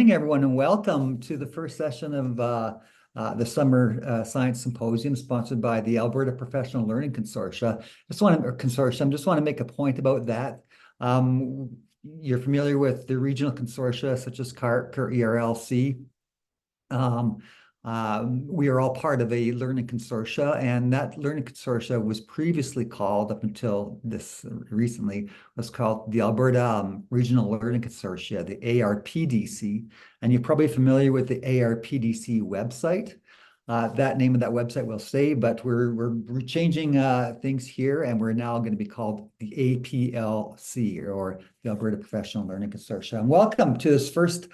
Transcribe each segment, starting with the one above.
morning, everyone, and welcome to the first session of the Summer Science Symposium, sponsored by the Alberta Professional Learning Consortia. Just want to make a point about that. You're familiar with the regional consortia, such as CARC or ERLC. We are all part of a learning consortia, and that learning consortia was previously called, up until this recently, was called the Alberta Regional Learning Consortia, the ARPDC. And you're probably familiar with the ARPDC website. That name of that website will stay, but we're changing things here, and we're now going to be called the aplc, or the Alberta Professional Learning Consortia. And welcome to this first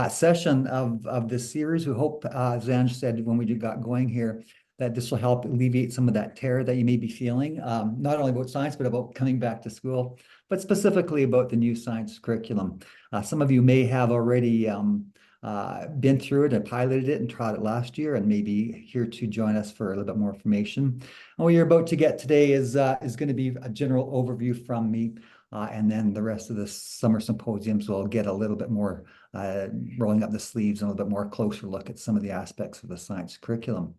session of this series. We hope, as Ange said when we got going here, that this will help alleviate some of that terror that you may be feeling, not only about science, but about coming back to school, but specifically about the new science curriculum. Some of you may have already been through it and piloted it and tried it last year, and maybe here to join us for a little bit more information. And what you're about to get today is going to be a general overview from me, and then the rest of the summer symposiums will get a little bit more rolling up the sleeves and a little bit more closer look at some of the aspects of the science curriculum.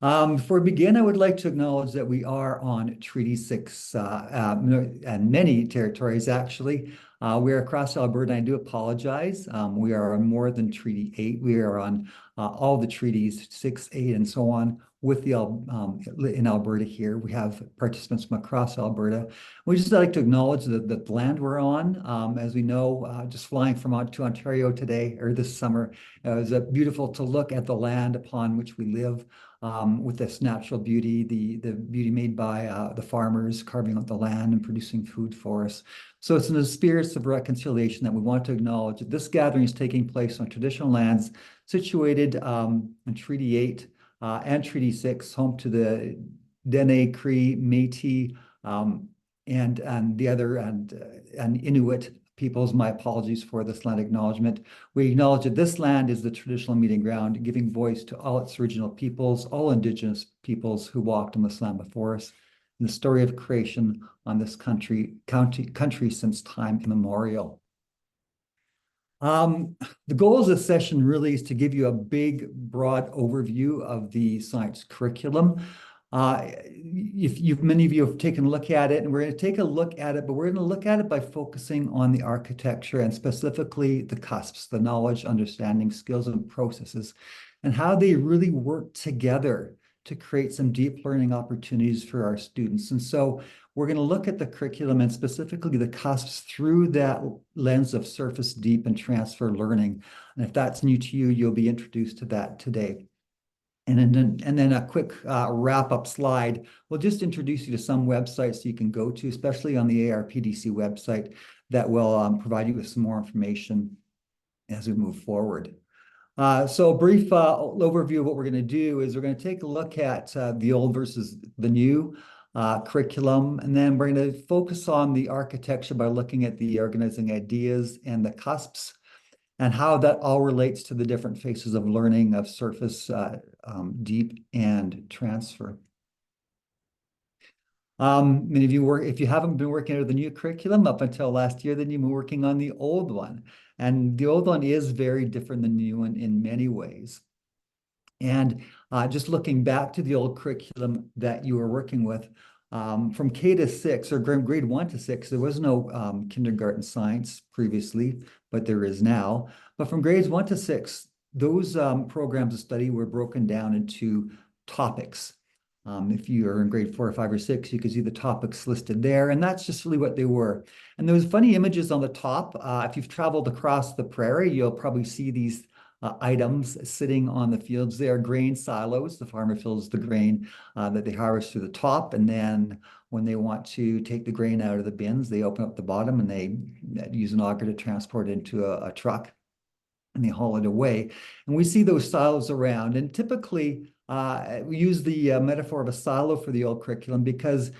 Before we begin, I would like to acknowledge that we are on Treaty 6 and many territories, actually. We are across Alberta. I do apologize. We are on more than Treaty 8. We are on all the treaties, 6, 8, and so on, with the in Alberta here. We have participants from across Alberta. We just like to acknowledge the land we're on. As we know, just flying to Ontario today, or this summer, it was beautiful to look at the land upon which we live. With this natural beauty, the beauty made by the farmers carving out the land and producing food for us. So it's in the spirits of reconciliation that we want to acknowledge that this gathering is taking place on traditional lands situated in Treaty 8 and Treaty 6, home to the Dene, Cree, Métis, and the other and Inuit peoples. My apologies for this land acknowledgement. We acknowledge that this land is the traditional meeting ground, giving voice to all its original peoples, all Indigenous peoples who walked on this land before us, and the story of creation on this country since time immemorial. The goal of this session really is to give you a big, broad overview of the science curriculum. Many of you have taken a look at it, and we're going to take a look at it, but we're going to look at it by focusing on the architecture and specifically the KUSPs, the knowledge, understanding, skills, and processes, and how they really work together to create some deep learning opportunities for our students. And so we're going to look at the curriculum and specifically the KUSPs through that lens of surface, deep, and transfer learning. And if that's new to you, you'll be introduced to that today. And then a quick wrap-up slide will just introduce you to some websites you can go to, especially on the ARPDC website, that will provide you with some more information as we move forward. So a brief overview of what we're going to do is we're going to take a look at the old versus the new curriculum, and then we're going to focus on the architecture by looking at the organizing ideas and the KUSPs, and how that all relates to the different phases of learning of surface, deep, and transfer. Many of you if you haven't been working under the new curriculum up until last year, then you've been working on the old one. And the old one is very different than the new one in many ways. And just looking back to the old curriculum that you were working with, from K to 6, or grade 1 to 6, there was no kindergarten science previously, but there is now. But from grades 1 to 6, those programs of study were broken down into topics. If you are in grade 4 or 5 or 6, you can see the topics listed there, and that's just really what they were. And those funny images on the top. If you've traveled across the prairie, you'll probably see these items sitting on the fields. They are grain silos. The farmer fills the grain that they harvest through the top, and then when they want to take the grain out of the bins, they open up the bottom and they use an auger to transport it into a truck, and they haul it away. And we see those silos around, and typically we use the metaphor of a silo for the old curriculum because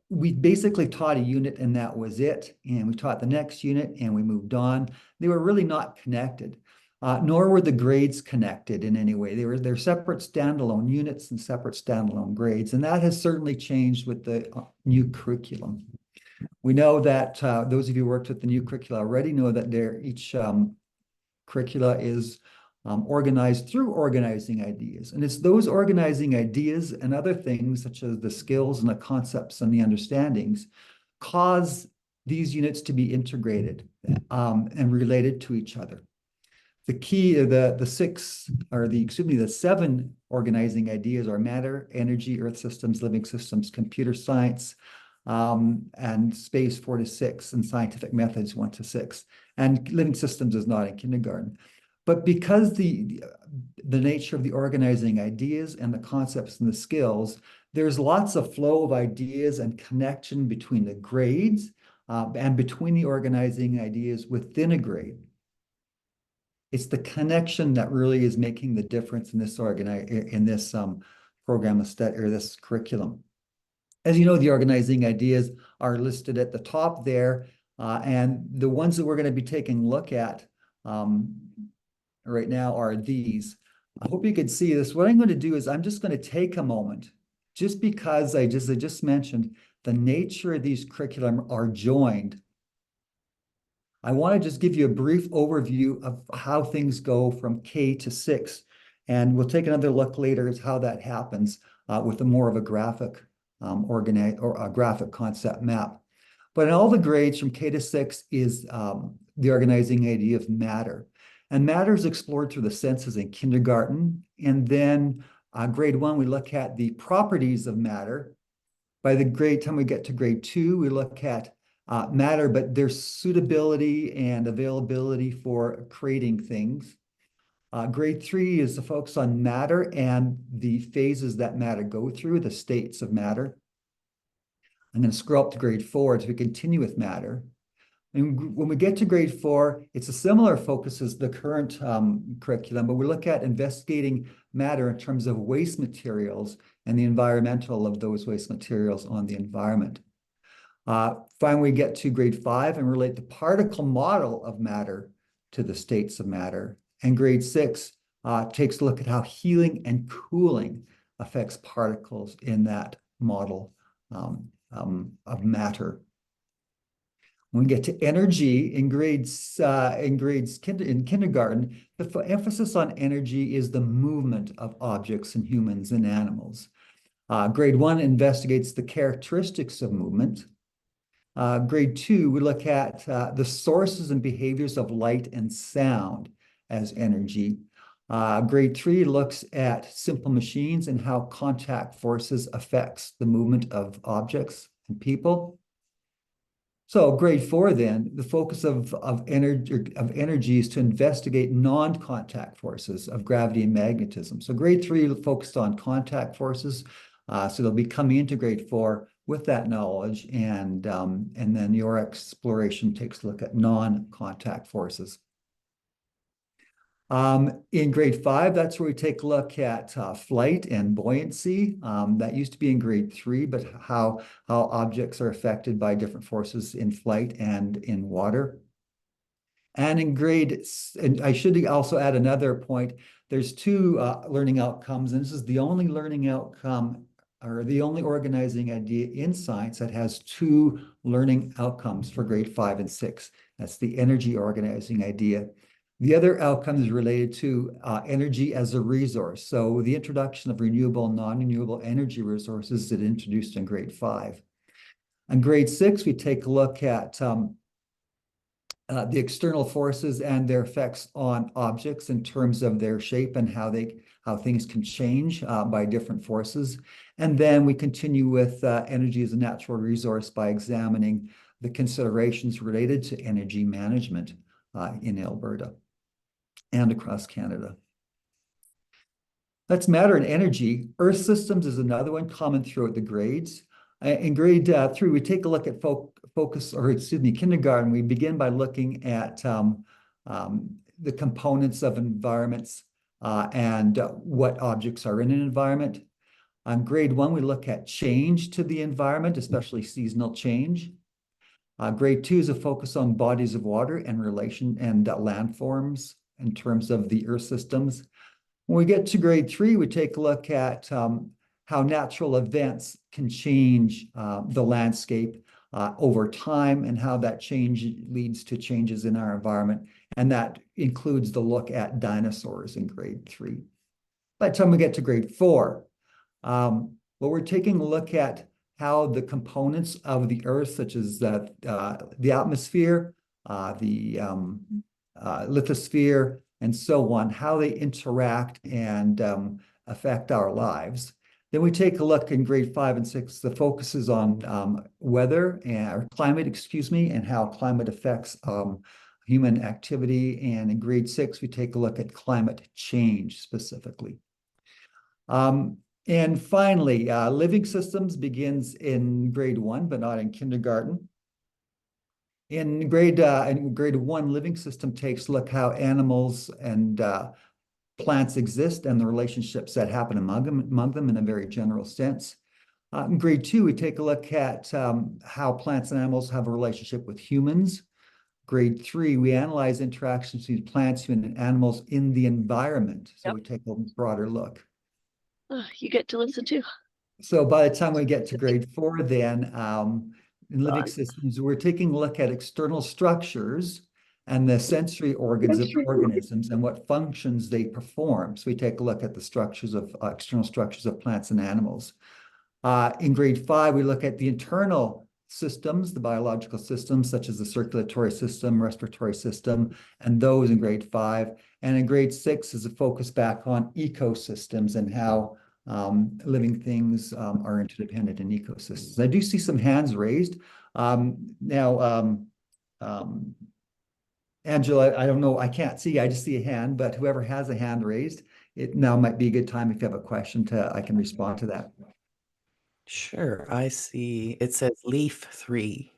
we basically taught a unit and that was it. And we taught the next unit and we moved on. They were really not connected, nor were the grades connected in any way. They're separate standalone units and separate standalone grades. And that has certainly changed with the new curriculum. We know that those of you who worked with the new curricula already know that each curricula is organized through organizing ideas. And it's those organizing ideas and other things, such as the skills and the concepts and the understandings, cause these units to be integrated and related to each other. The key, the seven organizing ideas are matter, energy, earth systems, living systems, computer science, and space 4 to 6, and scientific methods 1 to 6. And living systems is not in kindergarten. But because the nature of the organizing ideas and the concepts and the skills, there's lots of flow of ideas and connection between the grades and between the organizing ideas within a grade. It's the connection that really is making the difference in this program of study or this curriculum. As you know, the organizing ideas are listed at the top there, and the ones that we're going to be taking a look at right now are these. I hope you can see this. What I'm going to do is I'm just going to take a moment, just because I just mentioned the nature of these curriculum are joined. I want to just give you a brief overview of how things go from K to 6, and we'll take another look later at how that happens with a more of a graphic a graphic concept map. But in all the grades from K to 6 is the organizing idea of matter. And matter is explored through the senses in kindergarten. And then grade 1, we look at the properties of matter. By the time we get to grade 2, we look at matter, but their suitability and availability for creating things. Grade 3 is the focus on matter and the phases that matter go through, the states of matter. I'm going to scroll up to grade 4 as we continue with matter. And when we get to grade 4, it's a similar focus as the current curriculum, but we look at investigating matter in terms of waste materials and the environmental of those waste materials on the environment. Finally, we get to grade 5 and relate the particle model of matter to the states of matter. And grade 6 takes a look at how healing and cooling affects particles in that model of matter. When we get to energy in kindergarten, the emphasis on energy is the movement of objects in humans and animals. Grade 1 investigates the characteristics of movement. Grade 2, we look at the sources and behaviors of light and sound as energy. Grade 3 looks at simple machines and how contact forces affects the movement of objects and people. So grade 4 then, the focus of energy is to investigate non-contact forces of gravity and magnetism. So grade 3 focused on contact forces. So they'll be coming into grade 4 with that knowledge, and then your exploration takes a look at non-contact forces. In grade 5, that's where we take a look at flight and buoyancy. That used to be in grade 3, but how objects are affected by different forces in flight and in water. And and I should also add another point. There's 2 learning outcomes, and this is the only learning outcome or the only organizing idea in science that has 2 learning outcomes for grade 5 and 6. That's the energy organizing idea. The other outcome is related to energy as a resource. So the introduction of renewable and non-renewable energy resources is introduced in grade 5. In grade 6, we take a look at the external forces and their effects on objects in terms of their shape and how things can change by different forces. And then we continue with energy as a natural resource by examining the considerations related to energy management in Alberta and across Canada. That's matter and energy. Earth systems is another one common throughout the grades. In grade 3, we take a look at kindergarten. We begin by looking at the components of environments and what objects are in an environment. On grade 1, we look at change to the environment, especially seasonal change. Grade 2 is a focus on bodies of water and relation and landforms in terms of the earth systems. When we get to grade 3, we take a look at how natural events can change the landscape over time and how that change leads to changes in our environment. And that includes the look at dinosaurs in grade 3. By the time we get to grade 4, well, we're taking a look at how the components of the Earth, such as the atmosphere, the lithosphere, and so on, how they interact and affect our lives. Then we take a look in grade 5 and 6. The focus is on weather or climate, excuse me, and how climate affects human activity. And in grade 6, we take a look at climate change specifically. And finally, living systems begins in grade 1, but not in kindergarten. In grade 1, living system takes a look how animals and plants exist and the relationships that happen among them in a very general sense. In grade 2, we take a look at how plants and animals have a relationship with humans. Grade 3, we analyze interactions between plants, humans, and animals in the environment. So we take a broader look. You get to listen to. So by the time we get to grade 4, then in living systems, we're taking a look at external structures and the sensory organs of organisms and what functions they perform. So we take a look at the structures of external structures of plants and animals. In grade 5, we look at the internal systems, the biological systems, such as the circulatory system, respiratory system, and those in grade 5. And in grade 6 is a focus back on ecosystems and how living things are interdependent in ecosystems. I do see some hands raised. Angela, I don't know, I can't see, I just see a hand, but whoever has a hand raised, it now might be a good time if you have a question I can respond to that. Sure, I see. It says leaf 3.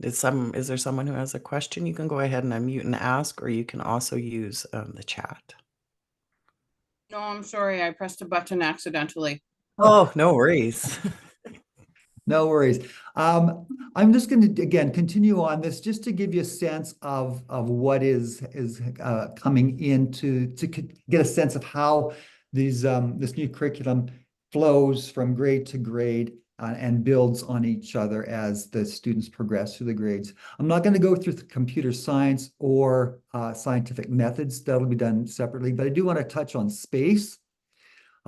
Is there someone who has a question? You can go ahead and unmute and ask, or you can also use the chat. No, I'm sorry, I pressed a button accidentally. Oh, no worries. No worries. I'm just going to, again, continue on this just to give you a sense of what is coming in to get a sense of how these this new curriculum flows from grade to grade and builds on each other as the students progress through the grades. I'm not going to go through the computer science or scientific methods. That'll be done separately, but I do want to touch on space.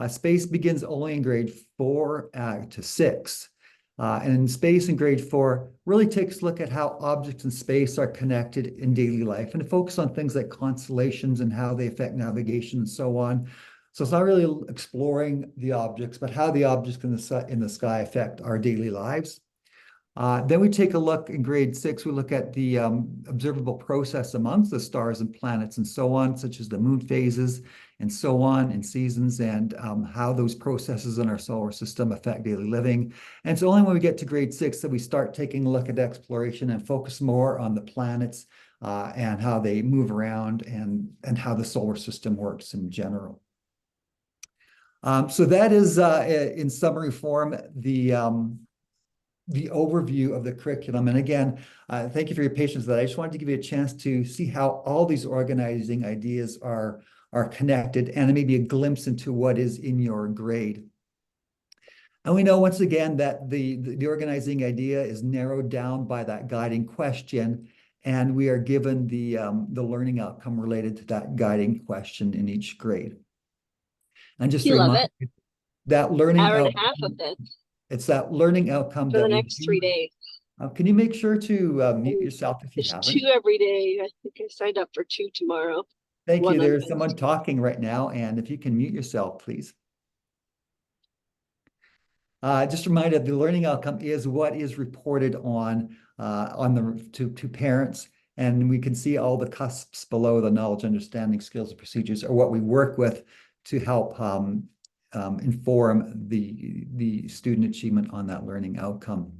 Space begins only in grade 4 to 6. And space in grade 4 really takes a look at how objects in space are connected in daily life and to focus on things like constellations and how they affect navigation and so on. So it's not really exploring the objects, but how the objects in the sky affect our daily lives. Then we take a look in grade 6, we look at the observable process amongst the stars and planets and so on, such as the moon phases and so on, and seasons, and how those processes in our solar system affect daily living. And it's only when we get to grade 6 that we start taking a look at exploration and focus more on the planets and how they move around and how the solar system works in general. So that is, in summary form, the overview of the curriculum. And again, thank you for your patience with that. I just wanted to give you a chance to see how all these organizing ideas are connected and maybe a glimpse into what is in your grade. And we know once again that the organizing idea is narrowed down by that guiding question, and we are given the learning outcome related to that guiding question in each grade. And just to remind you, that learning hour and a half of it. It's that learning outcome for the next 3 days. Can you make sure to mute yourself if you haven't? There's 2 every day. I think I signed up for 2 tomorrow. Thank you. There's someone talking right now, and if you can mute yourself, please. Just a reminder, the learning outcome is what is reported to parents, and we can see all the cusps below the knowledge, understanding, skills, and procedures are what we work with to help inform the student achievement on that learning outcome.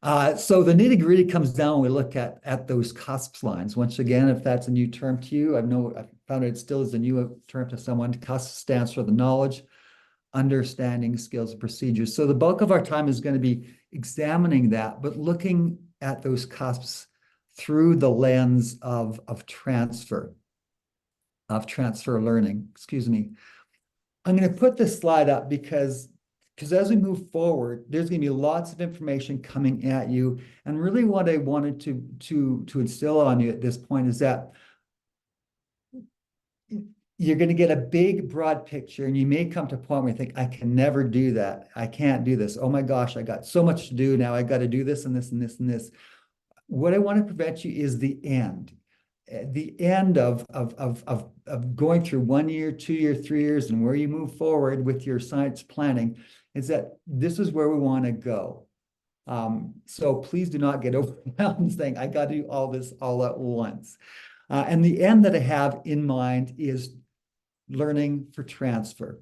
So the nitty-gritty comes down when we look at those cusps lines. Once again, if that's a new term to you, I found it still is a new term to someone. CUSP stands for the knowledge, understanding, skills, and procedures. So the bulk of our time is going to be examining that, but looking at those cusps through the lens of transfer learning. Excuse me. I'm going to put this slide up because because as we move forward, there's going to be lots of information coming at you. And really what I wanted to instill on you at this point is that you're going to get a big, broad picture, and you may come to a point where you think, I can never do that. I can't do this. Oh my gosh, I got so much to do now. I got to do this and this and this and this. What I want to prevent you is the end. The end of going through 1 year, 2 year, 3 years, and where you move forward with your science planning is that this is where we want to go. So please do not get overwhelmed saying, I got to do all this all at once. And the end that I have in mind is learning for transfer.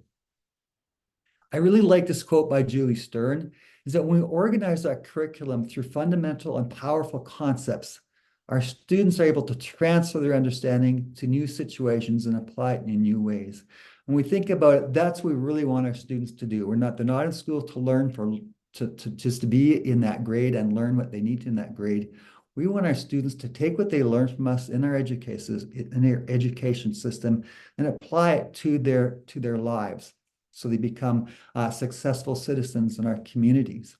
I really like this quote by Julie Stern, is that when we organize our curriculum through fundamental and powerful concepts, our students are able to transfer their understanding to new situations and apply it in new ways. When we think about it, that's what we really want our students to do. They're not in school to learn to just to be in that grade and learn what they need to in that grade. We want our students to take what they learn from us in our education system and apply it to their lives, so they become successful citizens in our communities.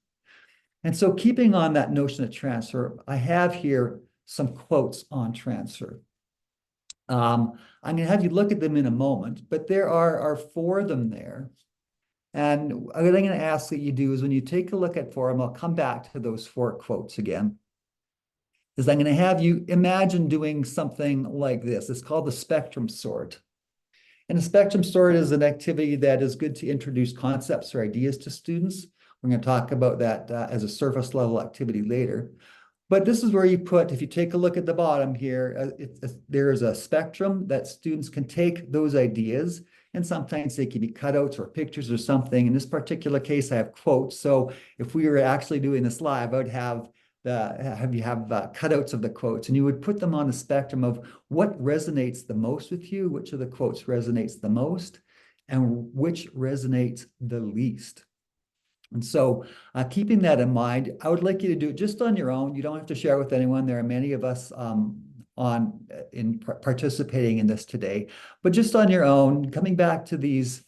And so keeping on that notion of transfer, I have here some quotes on transfer. I'm going to have you look at them in a moment, but there are 4 of them there. And what I'm going to ask that you do is when you take a look at 4 of them, I'll come back to those 4 quotes again, is I'm going to have you imagine doing something like this. It's called the spectrum sort. And the spectrum sort is an activity that is good to introduce concepts or ideas to students. We're going to talk about that as a surface level activity later. But this is where you put, if you take a look at the bottom here, there is a spectrum that students can take those ideas, and sometimes they can be cutouts or pictures or something. In this particular case, I have quotes. So if we were actually doing this live, I would have cutouts of the quotes, and you would put them on the spectrum of what resonates the most with you, which of the quotes resonates the most, and which resonates the least. And so keeping that in mind, I would like you to do it just on your own. You don't have to share with anyone. There are many of us participating in this today, but just on your own, coming back to these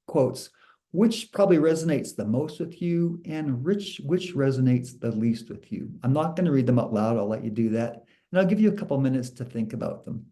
quotes, which probably resonates the most with you and which resonates the least with you. I'm not going to read them out loud. I'll let you do that. And I'll give you a couple minutes to think about them.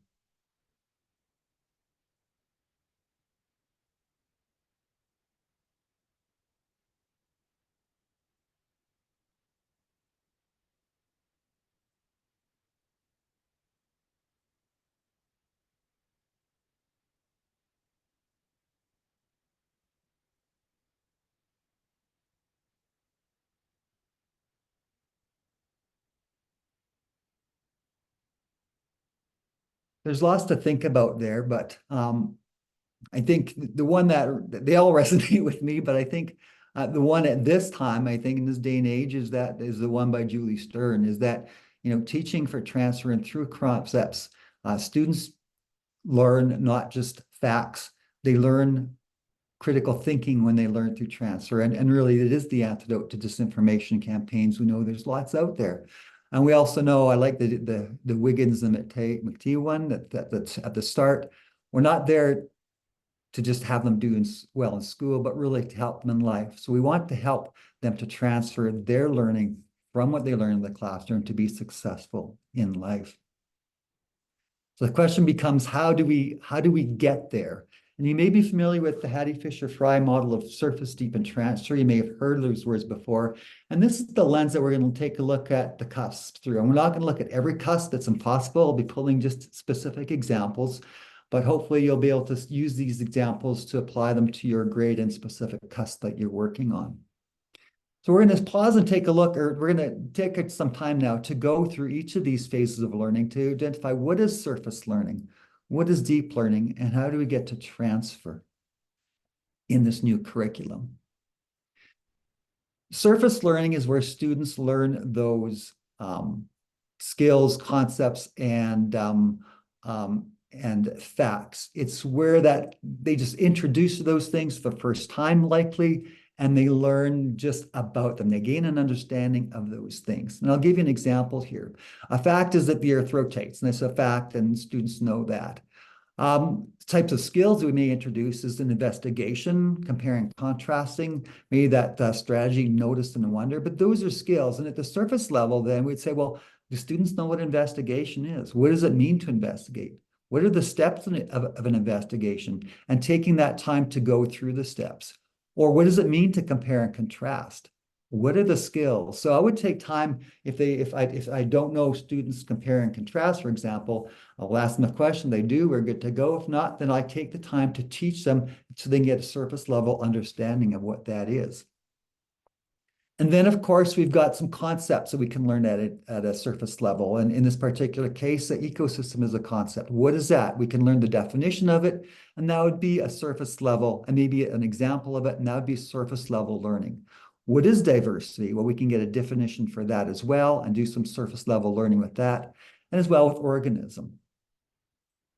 There's lots to think about there, but I think the one that they all resonate with me, but I think the one at this time, I think in this day and age, is the one by Julie Stern, is that, teaching for transfer and through concepts, students learn not just facts, they learn critical thinking when they learn through transfer. And really, it is the antidote to disinformation campaigns. We know there's lots out there. And we also know, I like the Wiggins and McTee one that's at the start. We're not there to just have them do well in school, but really to help them in life. So we want to help them to transfer their learning from what they learn in the classroom to be successful in life. So the question becomes, how do we get there? And you may be familiar with the Hattie Fisher-Fry model of surface, deep, and transfer. You may have heard those words before. And this is the lens that we're going to take a look at the cusps through. And we're not going to look at every cusp. That's impossible. I'll be pulling just specific examples, but hopefully you'll be able to use these examples to apply them to your grade and specific cusp that you're working on. So we're going to pause and take a look, or we're going to take some time now to go through each of these phases of learning to identify what is surface learning, what is deep learning, and how do we get to transfer in this new curriculum. Surface learning is where students learn those skills, concepts, and facts. It's where that they just introduce those things for the first time, likely, and they learn just about them. They gain an understanding of those things. And I'll give you an example here. A fact is that the earth rotates, and it's a fact, and students know that. Types of skills that we may introduce is an investigation, comparing, contrasting, maybe that strategy, notice and wonder, but those are skills. And at the surface level, then we'd say, well, do students know what investigation is? What does it mean to investigate? What are the steps of an investigation? And taking that time to go through the steps. Or what does it mean to compare and contrast? What are the skills? So I would take time if I don't know students compare and contrast, for example, I'll ask them a question. They do, we're good to go. If not, then I take the time to teach them so they can get a surface level understanding of what that is. And then, of course, we've got some concepts that we can learn at a surface level. And in this particular case, the ecosystem is a concept. What is that? We can learn the definition of it, and that would be a surface level, and maybe an example of it, and that would be surface level learning. What is diversity? Well, we can get a definition for that as well and do some surface level learning with that, and as well with organism.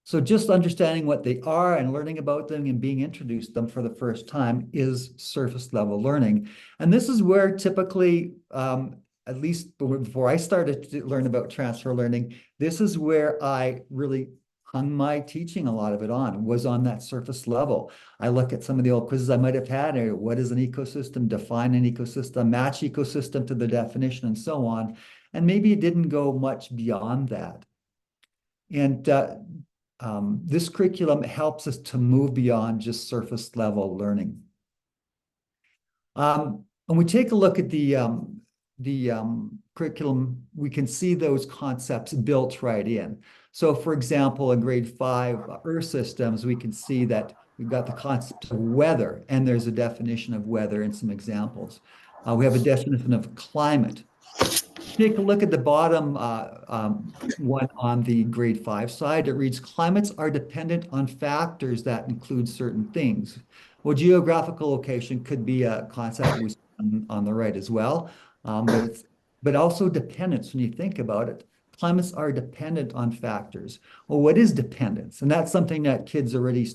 So just understanding what they are and learning about them and being introduced to them for the first time is surface level learning. And this is where typically, at least before I started to learn about transfer learning, this is where I really hung my teaching, a lot of it was on that surface level. I look at some of the old quizzes I might have had, what is an ecosystem, define an ecosystem, match ecosystem to the definition, and so on. And maybe it didn't go much beyond that. And this curriculum helps us to move beyond just surface level learning. When we take a look at the curriculum, we can see those concepts built right in. So for example, in grade 5 Earth systems, we can see that we've got the concept of weather, and there's a definition of weather and some examples. We have a definition of climate. Take a look at the bottom one on the grade 5 side. It reads, climates are dependent on factors that include certain things. Well, geographical location could be a concept we see on the right as well, but also dependence when you think about it. Climates are dependent on factors. Well, what is dependence? And that's something that kids already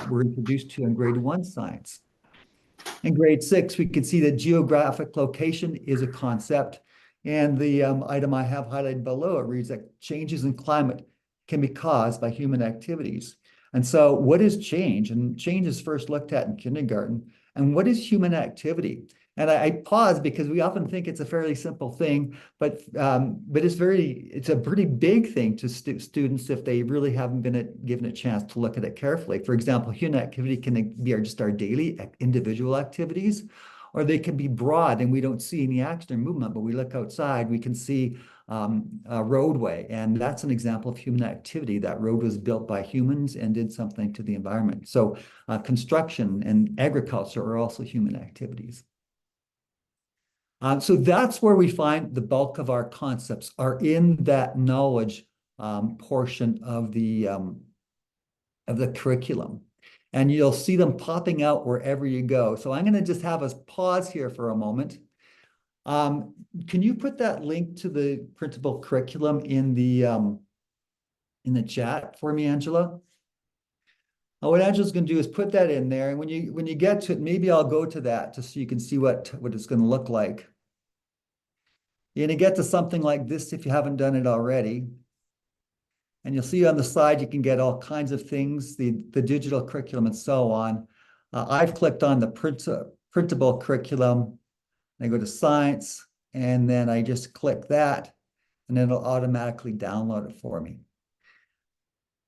were introduced to in grade 1 science. In grade 6, we can see that geographic location is a concept. And the item I have highlighted below, it reads that changes in climate can be caused by human activities. And so what is change? And change is first looked at in kindergarten. And what is human activity? And I pause because we often think it's a fairly simple thing, but it's a pretty big thing to students if they really haven't been given a chance to look at it carefully. For example, human activity can be just our daily individual activities, or they can be broad and we don't see any action or movement, but we look outside, we can see a roadway. And that's an example of human activity. That road was built by humans and did something to the environment. So construction and agriculture are also human activities. So that's where we find the bulk of our concepts are in that knowledge portion of the curriculum. And you'll see them popping out wherever you go. So I'm going to just have us pause here for a moment. Can you put that link to the printable curriculum in the chat for me, Angela? What Angela's going to do is put that in there. And when you get to it, maybe I'll go to that just so you can see what it's going to look like. You're going to get to something like this if you haven't done it already. And you'll see on the side, you can get all kinds of things, the digital curriculum and so on. I've clicked on the printable curriculum. I go to science, and then I just click that, and then it'll automatically download it for me.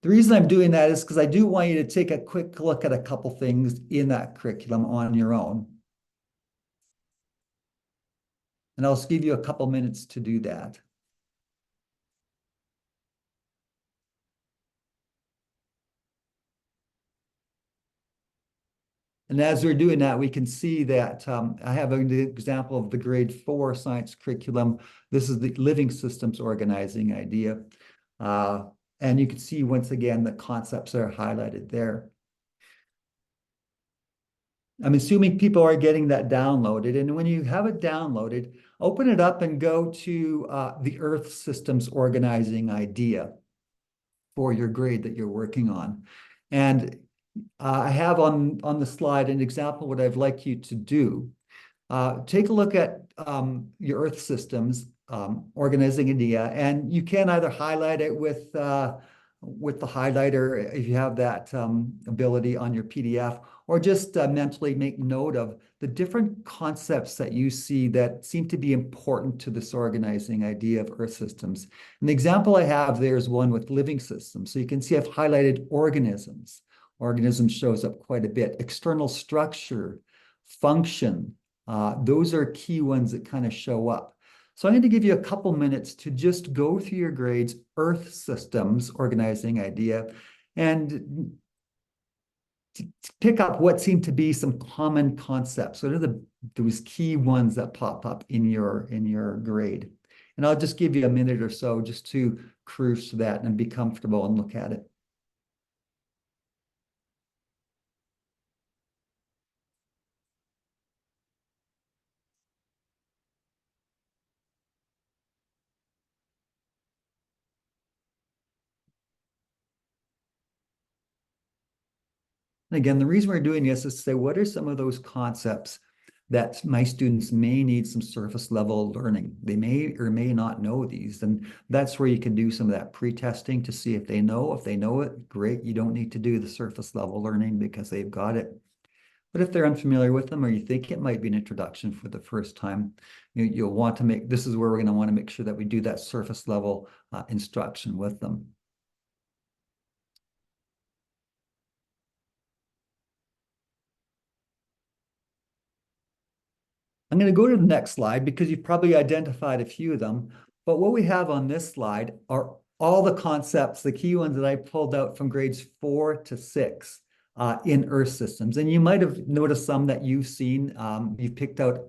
The reason I'm doing that is because I do want you to take a quick look at a couple things in that curriculum on your own. And I'll just give you a couple minutes to do that. And as we're doing that, we can see that I have an example of the grade 4 science curriculum. This is the living systems organizing idea. And you can see, once again, the concepts are highlighted there. I'm assuming people are getting that downloaded. And when you have it downloaded, open it up and go to the Earth systems organizing idea for your grade that you're working on. And I have on the slide an example of what I'd like you to do. Take a look at your Earth systems organizing idea, and you can either highlight it with with the highlighter, if you have that ability on your PDF, or just mentally make note of the different concepts that you see that seem to be important to this organizing idea of Earth systems. And the example I have there is one with living systems. So you can see I've highlighted organisms. Organism shows up quite a bit. External structure, function, those are key ones that kind of show up. So I'm going to give you a couple minutes to just go through your grades, Earth systems, organizing idea, and to pick up what seem to be some common concepts. What are those key ones that pop up in your grade? And I'll just give you a minute or so just to cruise to that and be comfortable and look at it. And again, the reason we're doing this is to say, what are some of those concepts that my students may need some surface level learning? They may or may not know these. And that's where you can do some of that pre-testing to see if they know. If they know it, great. You don't need to do the surface level learning because they've got it. But if they're unfamiliar with them, or you think it might be an introduction for the first time, you'll want to this is where we're going to want to make sure that we do that surface level instruction with them. I'm going to go to the next slide because you've probably identified a few of them. But what we have on this slide are all the concepts, the key ones that I pulled out from grades 4 to 6 in Earth systems. And you might have noticed some that you've seen, you've picked out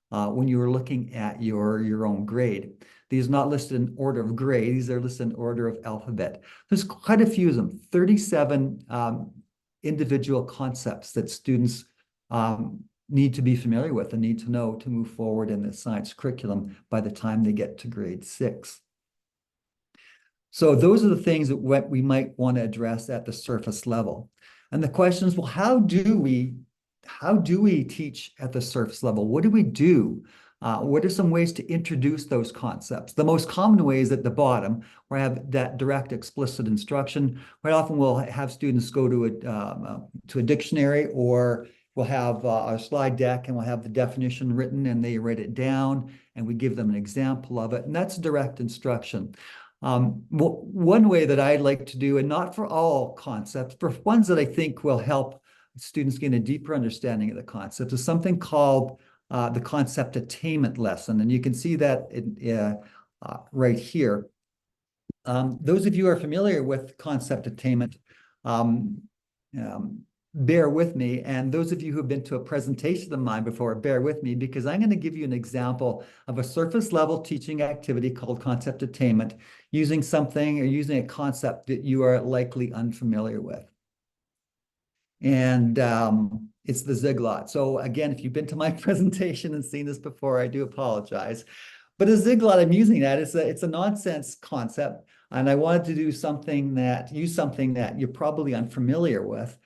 when you were looking at your own grade. These are not listed in order of grade. These are listed in order of alphabet. There's quite a few of them, 37 individual concepts that students need to be familiar with and need to know to move forward in the science curriculum by the time they get to grade 6. So those are the things that we might want to address at the surface level. And the question is, well, how do we teach at the surface level? What do we do? What are some ways to introduce those concepts? The most common way is at the bottom, where I have that direct explicit instruction. Quite often we'll have students go to a dictionary, or we'll have our slide deck and we'll have the definition written and they write it down and we give them an example of it. And that's direct instruction. One way that I'd like to do, and not for all concepts, for ones that I think will help students gain a deeper understanding of the concept, is something called the concept attainment lesson. And you can see that right here. Those of you who are familiar with concept attainment, bear with me. And those of you who have been to a presentation of mine before, bear with me, because I'm going to give you an example of a surface level teaching activity called concept attainment, using something or using a concept that you are likely unfamiliar with. And it's the ziggurat. So again, if you've been to my presentation and seen this before, I do apologize. But a ziggurat, I'm using that. It's a nonsense concept. And I wanted to use something that you're probably unfamiliar with,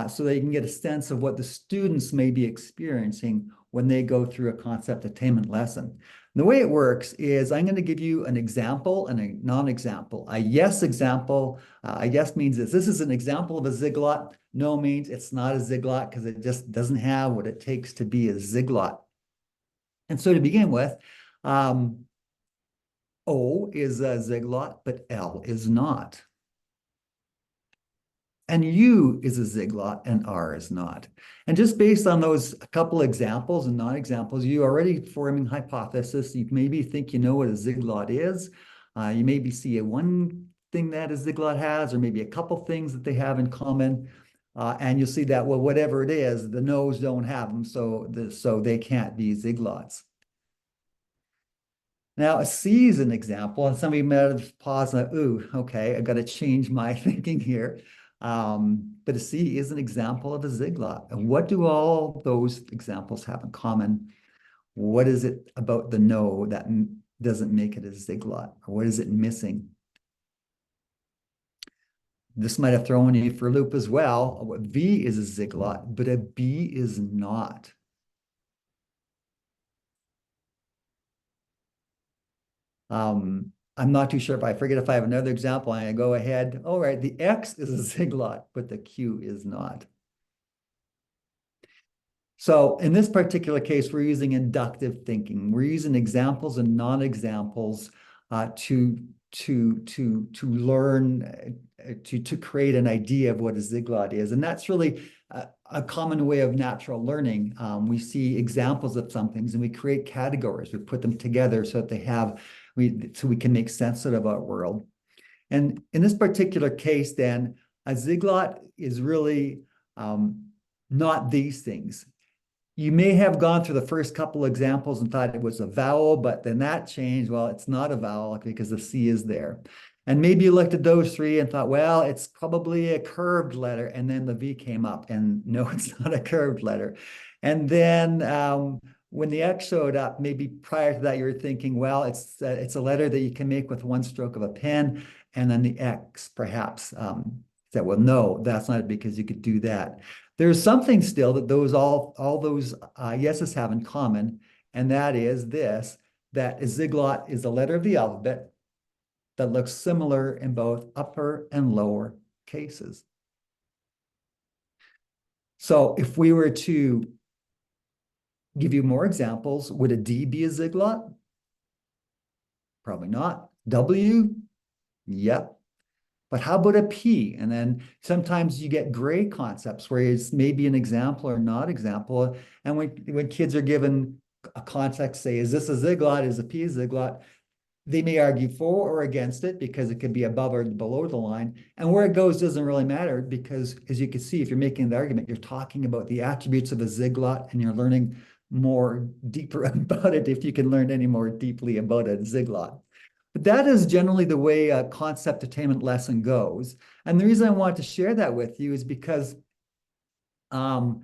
so that you can get a sense of what the students may be experiencing when they go through a concept attainment lesson. And the way it works is I'm going to give you an example and a non-example. A yes example, a yes means this is an example of a ziggurat. No means it's not a ziggurat because it just doesn't have what it takes to be a ziggurat. And so to begin with, O is a ziggurat, but L is not. And U is a ziggurat and R is not. And just based on those a couple examples and non-examples, you are already forming hypothesis. You maybe think you know what a ziggurat is. You maybe see one thing that a ziggurat has, or maybe a couple things that they have in common. And you'll see that, well, whatever it is, the no's don't have them, so they can't be ziggurats. Now, a C is an example, and some of you might have paused and, ooh, okay, I got to change my thinking here. But a C is an example of a ziggurat. And what do all those examples have in common? What is it about the no that doesn't make it a ziggurat? Or what is it missing? This might have thrown you for a loop as well. V is a ziggurat, but a B is not. I'm not too sure if I forget if I have another example. I go ahead. All right, the X is a Ziegler, but the Q is not. So in this particular case, we're using inductive thinking. We're using examples and non-examples to learn to create an idea of what a Ziegler is, and that's really a common way of natural learning. We see examples of some things and we create categories. We put them together so that so we can make sense of our world. And in this particular case, then a Ziegler is really not these things. You may have gone through the first couple examples and thought it was a vowel, but then that changed. Well, it's not a vowel because the C is there. And maybe you looked at those three and thought, well, it's probably a curved letter. And then the V came up and no, it's not a curved letter. And then when the X showed up, maybe prior to that, you were thinking, well, it's a letter that you can make with one stroke of a pen. And then the X perhaps said, well, no, that's not it because you could do that. There's something still that all those yeses have in common, and that is this, that a Ziegler is a letter of the alphabet that looks similar in both upper and lower cases. So if we were to give you more examples, would a D be a Ziegler? Probably not. W? Yep. But how about a P? And then sometimes you get gray concepts where it's maybe an example or not example. And when kids are given a context, say, is this a Ziegler? Is a P a Ziegler? They may argue for or against it because it could be above or below the line. And where it goes doesn't really matter because, as you can see, if you're making the argument, you're talking about the attributes of a Ziegler and you're learning more deeper about it if you can learn any more deeply about a Ziegler. But that is generally the way a concept attainment lesson goes. And the reason I want to share that with you is because when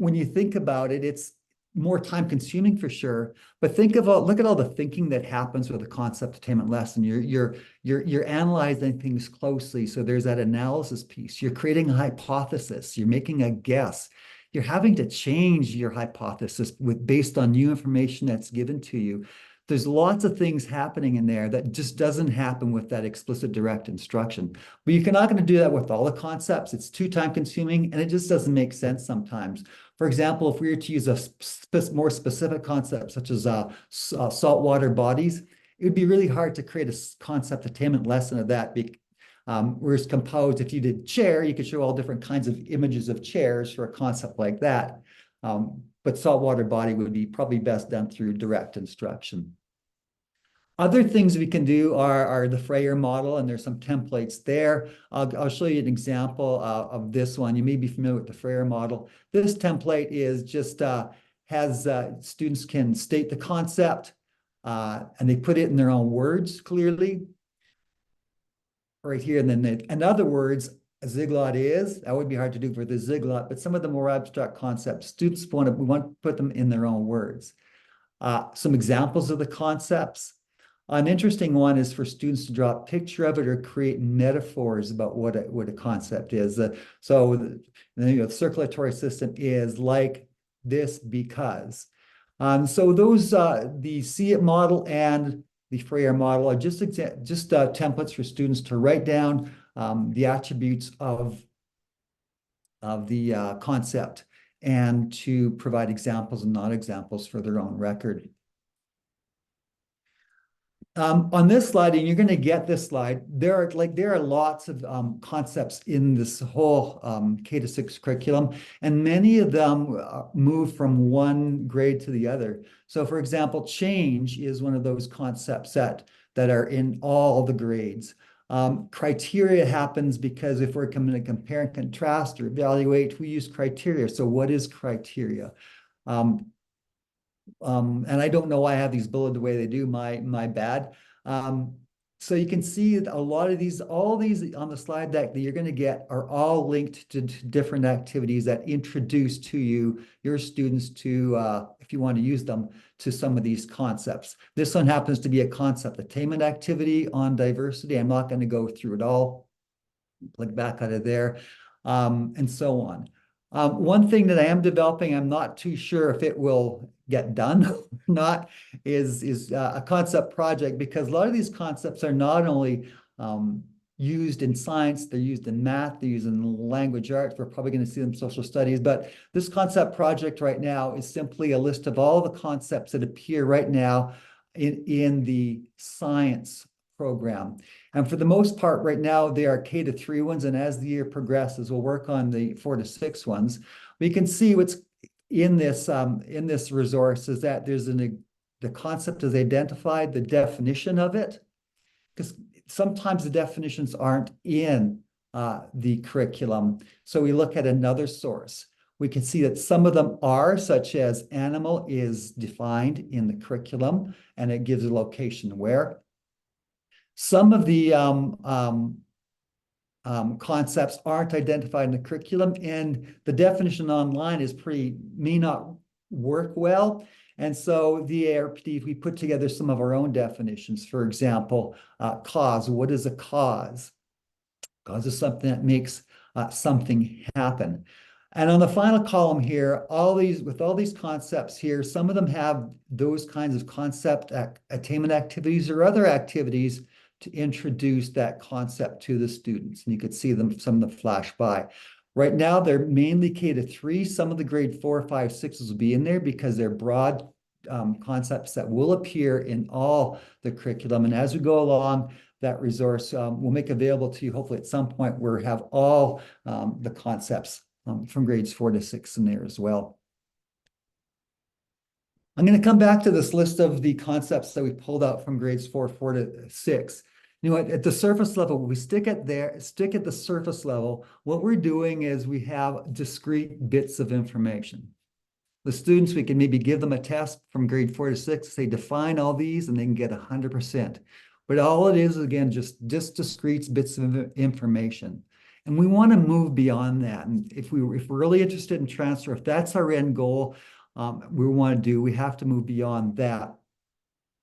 you think about it, it's more time consuming for sure. But look at all the thinking that happens with a concept attainment lesson. You're analyzing things closely. So there's that analysis piece. You're creating a hypothesis. You're making a guess. You're having to change your hypothesis based on new information that's given to you. There's lots of things happening in there that just doesn't happen with that explicit direct instruction. But you're not going to do that with all the concepts. It's too time consuming and it just doesn't make sense sometimes. For example, if we were to use a more specific concept such as saltwater bodies, it would be really hard to create a concept attainment lesson of that. Whereas composed, if you did chair, you could show all different kinds of images of chairs for a concept like that. But saltwater body would be probably best done through direct instruction. Other things we can do are the Freyer model, and there's some templates there. I'll show you an example of this one. You may be familiar with the Freyer model. This template is just has students can state the concept, and they put it in their own words clearly. Right here, and then in other words, a Ziegler that would be hard to do for the Ziegler, but some of the more abstract concepts, students we want to put them in their own words. Some examples of the concepts. An interesting one is for students to draw a picture of it or create metaphors about what a concept is. The circulatory system is like this because. So those, the See It model and the Freyer model are just templates for students to write down the attributes of the concept and to provide examples and non-examples for their own record. On this slide, and you're going to get this slide, there are lots of concepts in this whole K-6 curriculum, and many of them move from one grade to the other. So, for example, change is one of those concepts that are in all the grades. Criteria happens because if we're going to compare and contrast or evaluate, we use criteria. So, what is criteria? And I don't know why I have these bulleted the way they do, my bad. So you can see a lot of these, all these on the slide deck that you're going to get are all linked to different activities that introduce to your students to, if you want to use them, to some of these concepts. This one happens to be a concept attainment activity on diversity. I'm not going to go through it all. Click back out of there, and so on. One thing that I am developing, I'm not too sure if it will get done or not, is a concept project, because a lot of these concepts are not only used in science, they're used in math, they're used in language arts. We're probably going to see them in social studies, but this concept project right now is simply a list of all the concepts that appear right now in the science program. And for the most part right now, they are K-3 ones. And as the year progresses, we'll work on the 4-6 ones. We can see what's in this resource is that the concept is identified, the definition of it, because sometimes the definitions aren't in the curriculum. So we look at another source. We can see that some of them are, such as animal is defined in the curriculum, and it gives a location where. Some of the concepts aren't identified in the curriculum, and the definition online may not work well. And so the ARPD, we put together some of our own definitions. For example, cause. What is a cause? Cause is something that makes something happen. And on the final column here, with all these concepts here, some of them have those kinds of concept attainment activities or other activities to introduce that concept to the students. And you could see some of them flash by. Right now, they're mainly K-3. Some of the grade 4, 5, 6s will be in there because they're broad concepts that will appear in all the curriculum. And as we go along, that resource we'll make available to you, hopefully at some point, where we have all the concepts from grades 4 to 6 in there as well. I'm going to come back to this list of the concepts that we pulled out from grades 4 to 6. You know, at the surface level, we stick at the surface level. What we're doing is we have discrete bits of information. The students, we can maybe give them a test from grade 4 to 6, say define all these, and they can get 100%. But all it is, again, just discrete bits of information. And we want to move beyond that. And if we're really interested in transfer, if that's our end goal, we have to move beyond that.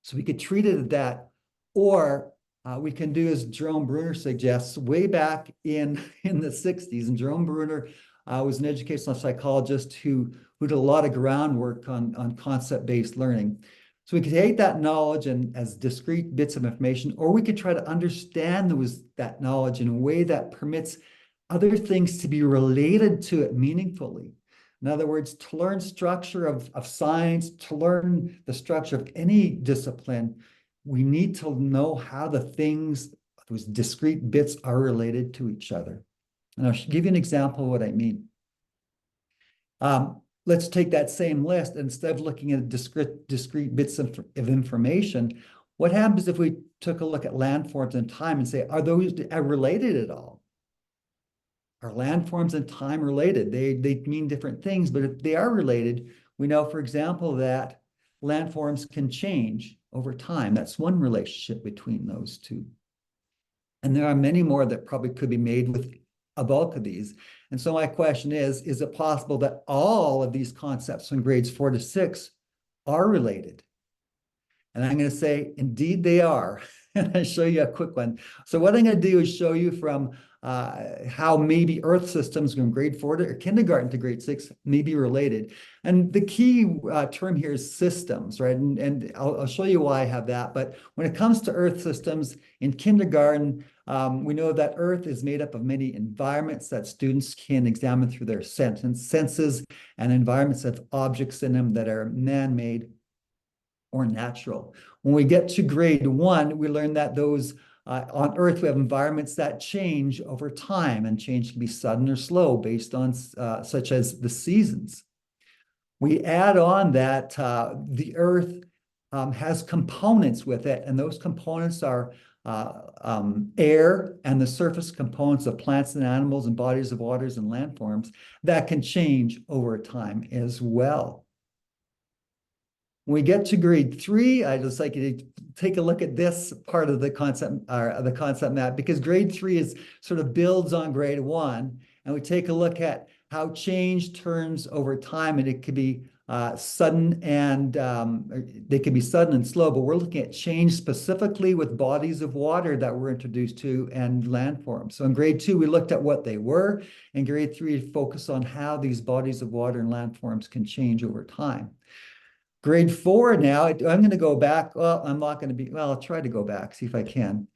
So we could treat it as that, or we can do as Jerome Bruner suggests, way back in the 60s. And Jerome Bruner was an educational psychologist who did a lot of groundwork on concept-based learning. So we could take that knowledge as discrete bits of information, or we could try to understand that knowledge in a way that permits other things to be related to it meaningfully. In other words, to learn structure of science, to learn the structure of any discipline, we need to know how those discrete bits are related to each other. And I'll give you an example of what I mean. Let's take that same list, and instead of looking at discrete bits of information, what happens if we took a look at landforms and time and say, are those related at all? Are landforms and time related? They mean different things, but if they are related, we know, for example, that landforms can change over time. That's one relationship between those two. And there are many more that probably could be made with a bulk of these. And so my question is it possible that all of these concepts from grades 4 to 6 are related? And I'm going to say, indeed they are. And I'll show you a quick one. So what I'm going to do is show you from how maybe Earth systems from grade 4 to kindergarten to grade 6 may be related. And the key term here is systems, right? And I'll show you why I have that. But when it comes to Earth systems in kindergarten, we know that Earth is made up of many environments that students can examine through their senses, and environments that have objects in them that are man-made or natural. When we get to grade 1, we learn that those on Earth, we have environments that change over time, and change can be sudden or slow based on such as the seasons. We add on that the Earth has components with it, and those components are air and the surface components of plants and animals and bodies of waters and landforms that can change over time as well. When we get to grade 3, I'd just like you to take a look at this part of the concept map, because grade 3 is sort of builds on grade 1, and we take a look at how change turns over time, and it could be sudden and they can be sudden and slow, but we're looking at change specifically with bodies of water that we're introduced to and landforms. So in grade 2, we looked at what they were. In grade 3, we focus on how these bodies of water and landforms can change over time. Grade 4 now, I'm going to go back. Well, I'm not going to be, well, I'll try to go back, see if I can.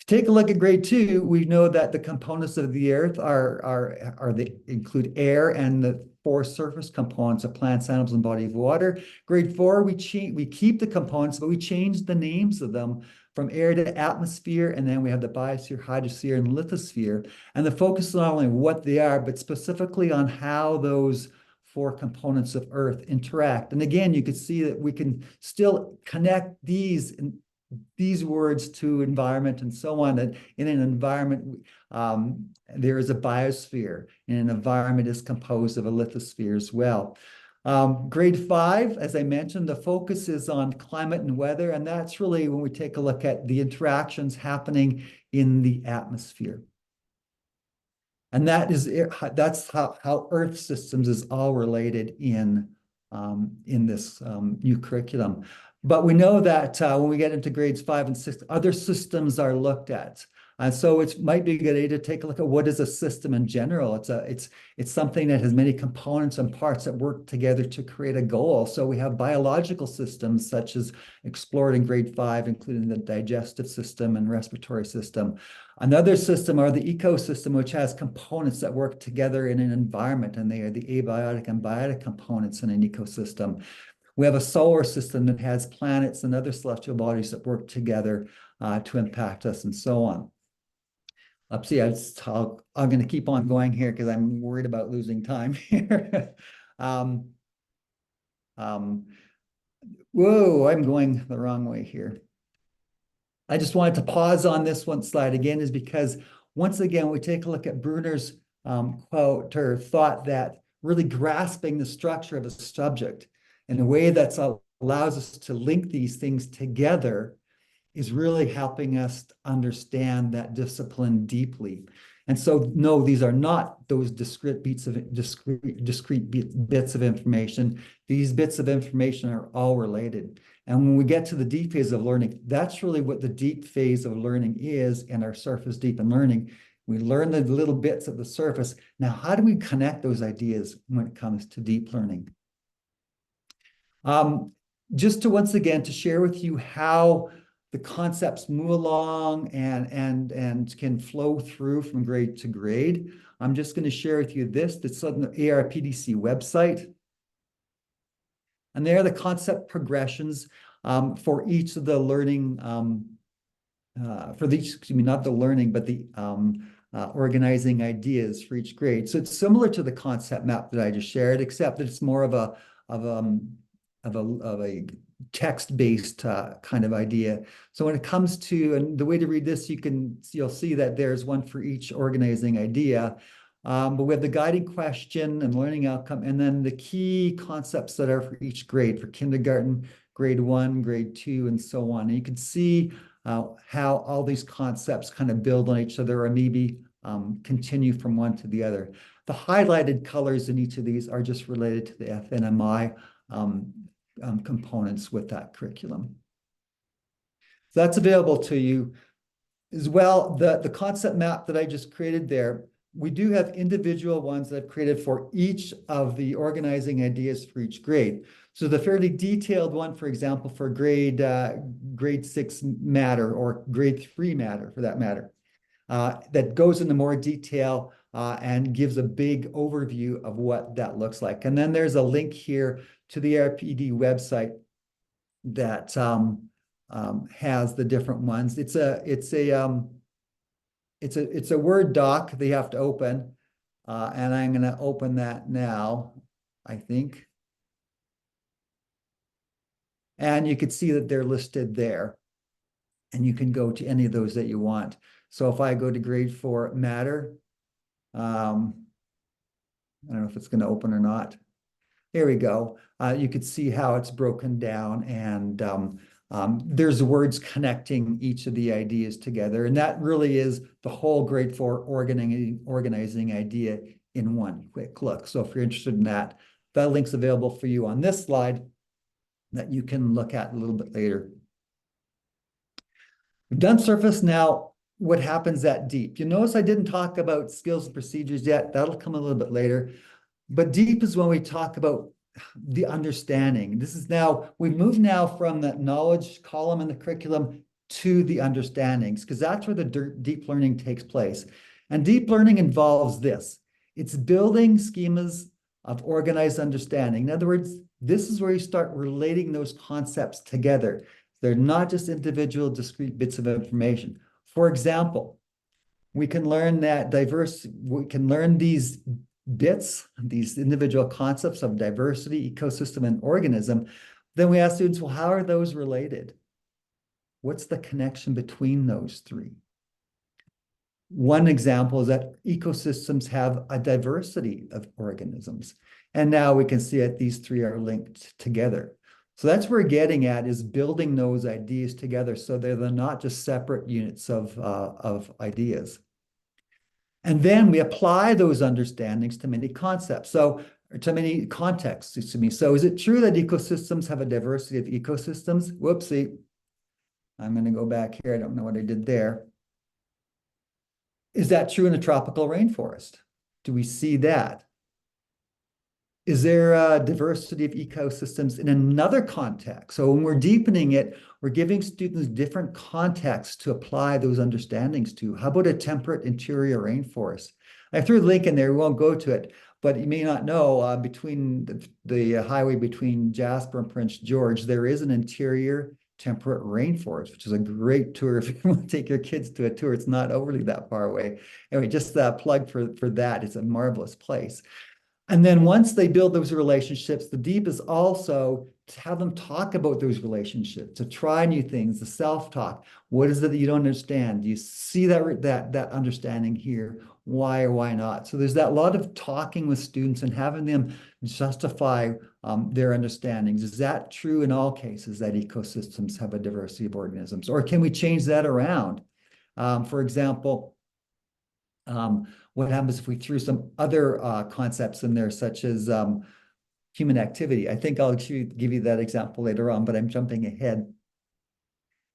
If you take a look at grade 2, we know that the components of the earth they include air and the 4 surface components of plants, animals, and body of water. Grade 4, we keep the components, but we change the names of them from air to atmosphere, and then we have the biosphere, hydrosphere, and lithosphere. And the focus is not only what they are, but specifically on how those 4 components of Earth interact. And again, you can see that we can still connect these words to environment and so on. That in an environment, there is a biosphere, and an environment is composed of a lithosphere as well. Grade 5, as I mentioned, the focus is on climate and weather, and that's really when we take a look at the interactions happening in the atmosphere. And that's how Earth systems is all related in this new curriculum. But we know that when we get into grades 5 and 6, other systems are looked at. And so it might be a good idea to take a look at what is a system in general. It's something that has many components and parts that work together to create a goal. So we have biological systems such as explored in grade 5, including the digestive system and respiratory system. Another system are the ecosystem, which has components that work together in an environment, and they are the abiotic and biotic components in an ecosystem. We have a solar system that has planets and other celestial bodies that work together to impact us, and so on. See, I'm going to keep on going here because I'm worried about losing time here. Whoa, I'm going the wrong way here. I just wanted to pause on this one slide again, is because once again, we take a look at Bruner's quote or thought that really grasping the structure of a subject in a way that allows us to link these things together is really helping us understand that discipline deeply. And so, no, these are not those discrete bits of information. These bits of information are all related. And when we get to the deep phase of learning, that's really what the deep phase of learning is in our surface deep in learning. We learn the little bits at the surface. Now, how do we connect those ideas when it comes to deep learning? Just to once again, to share with you how the concepts move along and can flow through from grade to grade. I'm just going to share with you this. That's on the ARPDC website. And there are the concept progressions for each of the learning, excuse me, not the learning, but the organizing ideas for each grade. So it's similar to the concept map that I just shared, except that it's more of a text-based kind of idea. So when it comes to, and the way to read this, you'll see that there's one for each organizing idea. But we have the guiding question and learning outcome, and then the key concepts that are for each grade, for kindergarten, grade 1, grade 2, and so on. And you can see how all these concepts kind of build on each other or maybe continue from one to the other. The highlighted colors in each of these are just related to the FNMI components with that curriculum. So that's available to you as well. The concept map that I just created there, we do have individual ones that I've created for each of the organizing ideas for each grade. So the fairly detailed one, for example, for grade 6 matter or grade 3 matter for that matter, that goes into more detail and gives a big overview of what that looks like. And then there's a link here to the RPD website that has the different ones. It's a Word doc they have to open, and I'm going to open that now, I think. And you can see that they're listed there, and you can go to any of those that you want. So if I go to grade 4 matter, I don't know if it's going to open or not. Here we go. You could see how it's broken down, and there's words connecting each of the ideas together. And that really is the whole grade 4 organizing idea in one quick look. So if you're interested in that, that link's available for you on this slide that you can look at a little bit later. We've done surface. Now, what happens at deep? You notice I didn't talk about skills and procedures yet. That'll come a little bit later. But deep is when we talk about the understanding. This is now, we've moved now from that knowledge column in the curriculum to the understandings, because that's where the deep learning takes place. And deep learning involves this. It's building schemas of organized understanding. In other words, this is where you start relating those concepts together. They're not just individual discrete bits of information. For example, we can learn these bits, these individual concepts of diversity, ecosystem, and organism. Then we ask students, well, how are those related? What's the connection between those three? One example is that ecosystems have a diversity of organisms. And now we can see that these three are linked together. So that's what we're getting at, is building those ideas together so they're not just separate units of ideas. And then we apply those understandings to many concepts. So, or to many contexts, excuse me. So is it true that ecosystems have a diversity of ecosystems? Whoopsie. I'm going to go back here. I don't know what I did there. Is that true in a tropical rainforest? Do we see that? Is there a diversity of ecosystems in another context? So when we're deepening it, we're giving students different contexts to apply those understandings to. How about a temperate interior rainforest? I threw a link in there, we won't go to it, but you may not know, between the highway between Jasper and Prince George, there is an interior temperate rainforest, which is a great tour if you want to take your kids to a tour. It's not overly that far away. Anyway, just a plug for that. It's a marvelous place. And then once they build those relationships, the deep is also to have them talk about those relationships, to try new things, the self-talk. What is it that you don't understand? Do you see that understanding here? Why or why not? So there's that lot of talking with students and having them justify their understandings. Is that true in all cases, that ecosystems have a diversity of organisms? Or can we change that around? For example, what happens if we threw some other concepts in there, such as human activity? I think I'll give you that example later on, but I'm jumping ahead.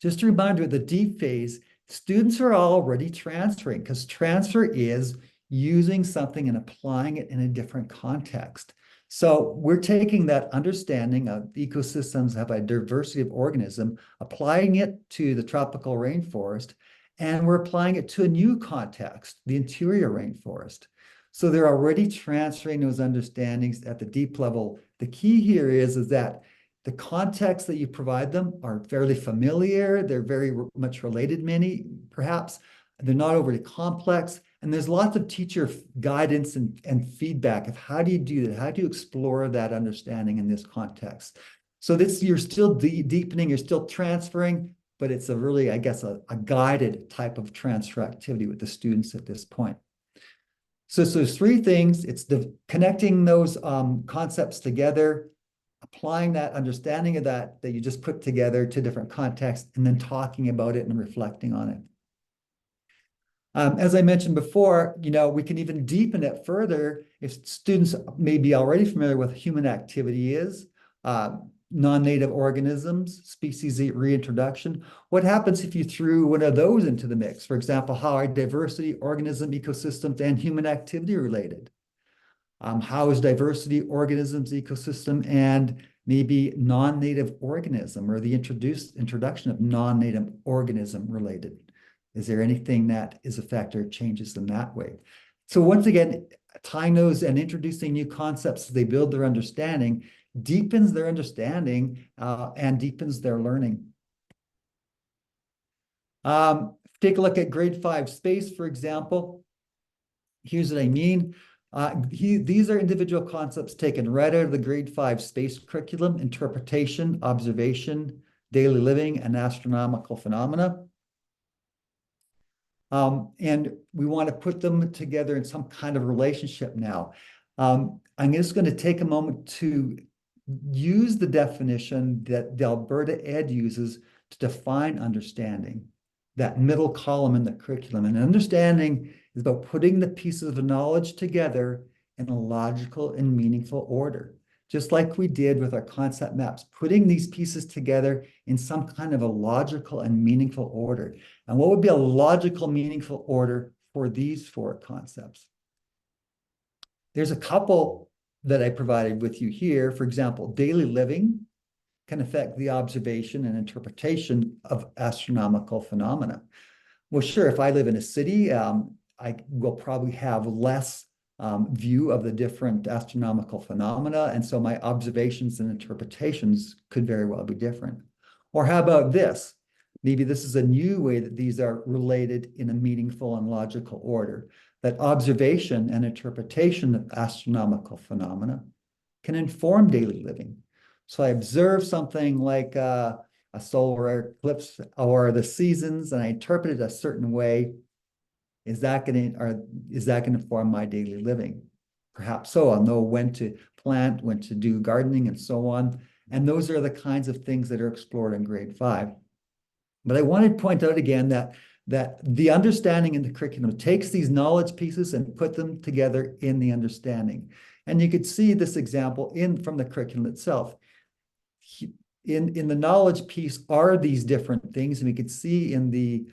Just a reminder, the deep phase, students are already transferring, because transfer is using something and applying it in a different context. So we're taking that understanding of ecosystems have a diversity of organism, applying it to the tropical rainforest, and we're applying it to a new context, the interior rainforest. So they're already transferring those understandings at the deep level. The key here is that the context that you provide them are fairly familiar. They're very much related, many perhaps. They're not overly complex. And there's lots of teacher guidance and feedback of how do you do that? How do you explore that understanding in this context? So you're still deepening, you're still transferring, but it's a really, I guess, a guided type of transfer activity with the students at this point. So there's three things. It's connecting those concepts together, applying that understanding of that you just put together to different contexts, and then talking about it and reflecting on it. As I mentioned before, we can even deepen it further if students may be already familiar with human activity is, non-native organisms, species reintroduction. What happens if you threw one of those into the mix? For example, how are diversity, organism, ecosystems, and human activity related? How is diversity, organisms, ecosystem, and maybe non-native organism, or the introduction of non-native organism related? Is there anything that is a factor changes them that way? So once again, tying those and introducing new concepts as they build their understanding deepens their understanding and deepens their learning. Take a look at grade 5 space, for example. Here's what I mean. These are individual concepts taken right out of the grade 5 space curriculum: interpretation, observation, daily living, and astronomical phenomena. And we want to put them together in some kind of relationship now. I'm just going to take a moment to use the definition that the Alberta Ed uses to define understanding, that middle column in the curriculum. And understanding is about putting the pieces of knowledge together in a logical and meaningful order. just like we did with our concept maps, putting these pieces together in some kind of a logical and meaningful order. And what would be a logical, meaningful order for these four concepts? There's a couple that I provided with you here. For example, daily living can affect the observation and interpretation of astronomical phenomena. Well, sure, if I live in a city, I will probably have less view of the different astronomical phenomena, and so my observations and interpretations could very well be different. Or how about this? Maybe this is a new way that these are related in a meaningful and logical order, that observation and interpretation of astronomical phenomena can inform daily living. So I observe something like a solar eclipse or the seasons, and I interpret it a certain way. Is that going to inform my daily living? Perhaps so. I'll know when to plant, when to do gardening, and so on. And those are the kinds of things that are explored in grade 5. But I want to point out again that the understanding in the curriculum takes these knowledge pieces and put them together in the understanding. And you could see this example from the curriculum itself. In the knowledge piece are these different things, and we could see in the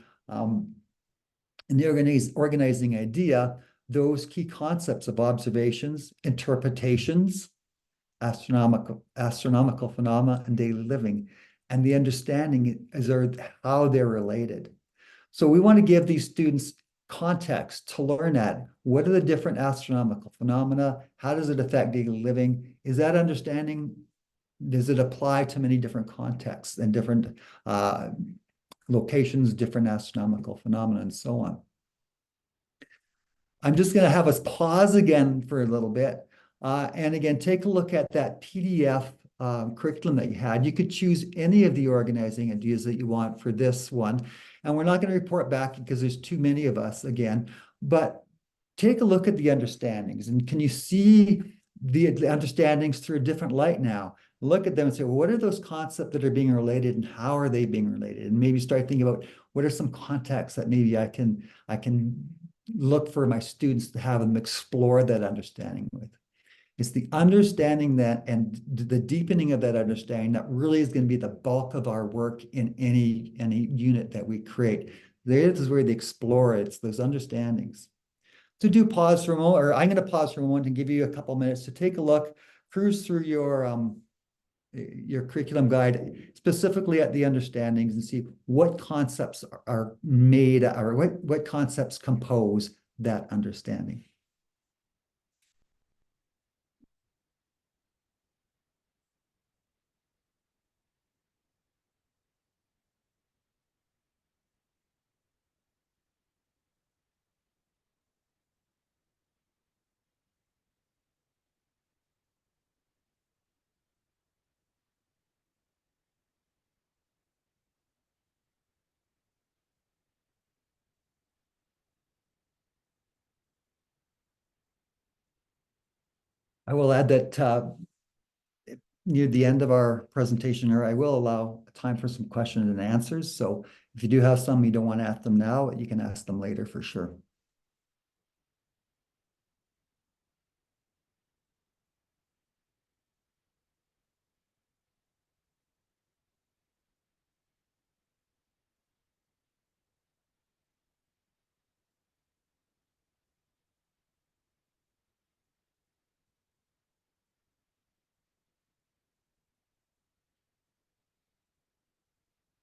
organizing idea those key concepts of observations, interpretations, astronomical phenomena, and daily living. And the understanding is how they're related. So we want to give these students context to learn at what are the different astronomical phenomena, how does it affect daily living, is that understanding, does it apply to many different contexts and different locations, different astronomical phenomena, and so on. I'm just going to have us pause again for a little bit. And again, take a look at that PDF curriculum that you had. You could choose any of the organizing ideas that you want for this one. And we're not going to report back because there's too many of us again. But take a look at the understandings. And can you see the understandings through a different light now? Look at them and say, well, what are those concepts that are being related and how are they being related? And maybe start thinking about what are some contexts that maybe I can look for my students to have them explore that understanding with. It's the understanding that and the deepening of that understanding that really is going to be the bulk of our work in any unit that we create. This is where they explore it. It's those understandings. So do pause for a moment, or I'm going to pause for a moment and give you a couple minutes to take a look, cruise through your curriculum guide, specifically at the understandings, and see what concepts are made, or what concepts compose that understanding. I will add that near the end of our presentation, or I will allow time for some questions and answers. So if you do have some, you don't want to ask them now, you can ask them later for sure.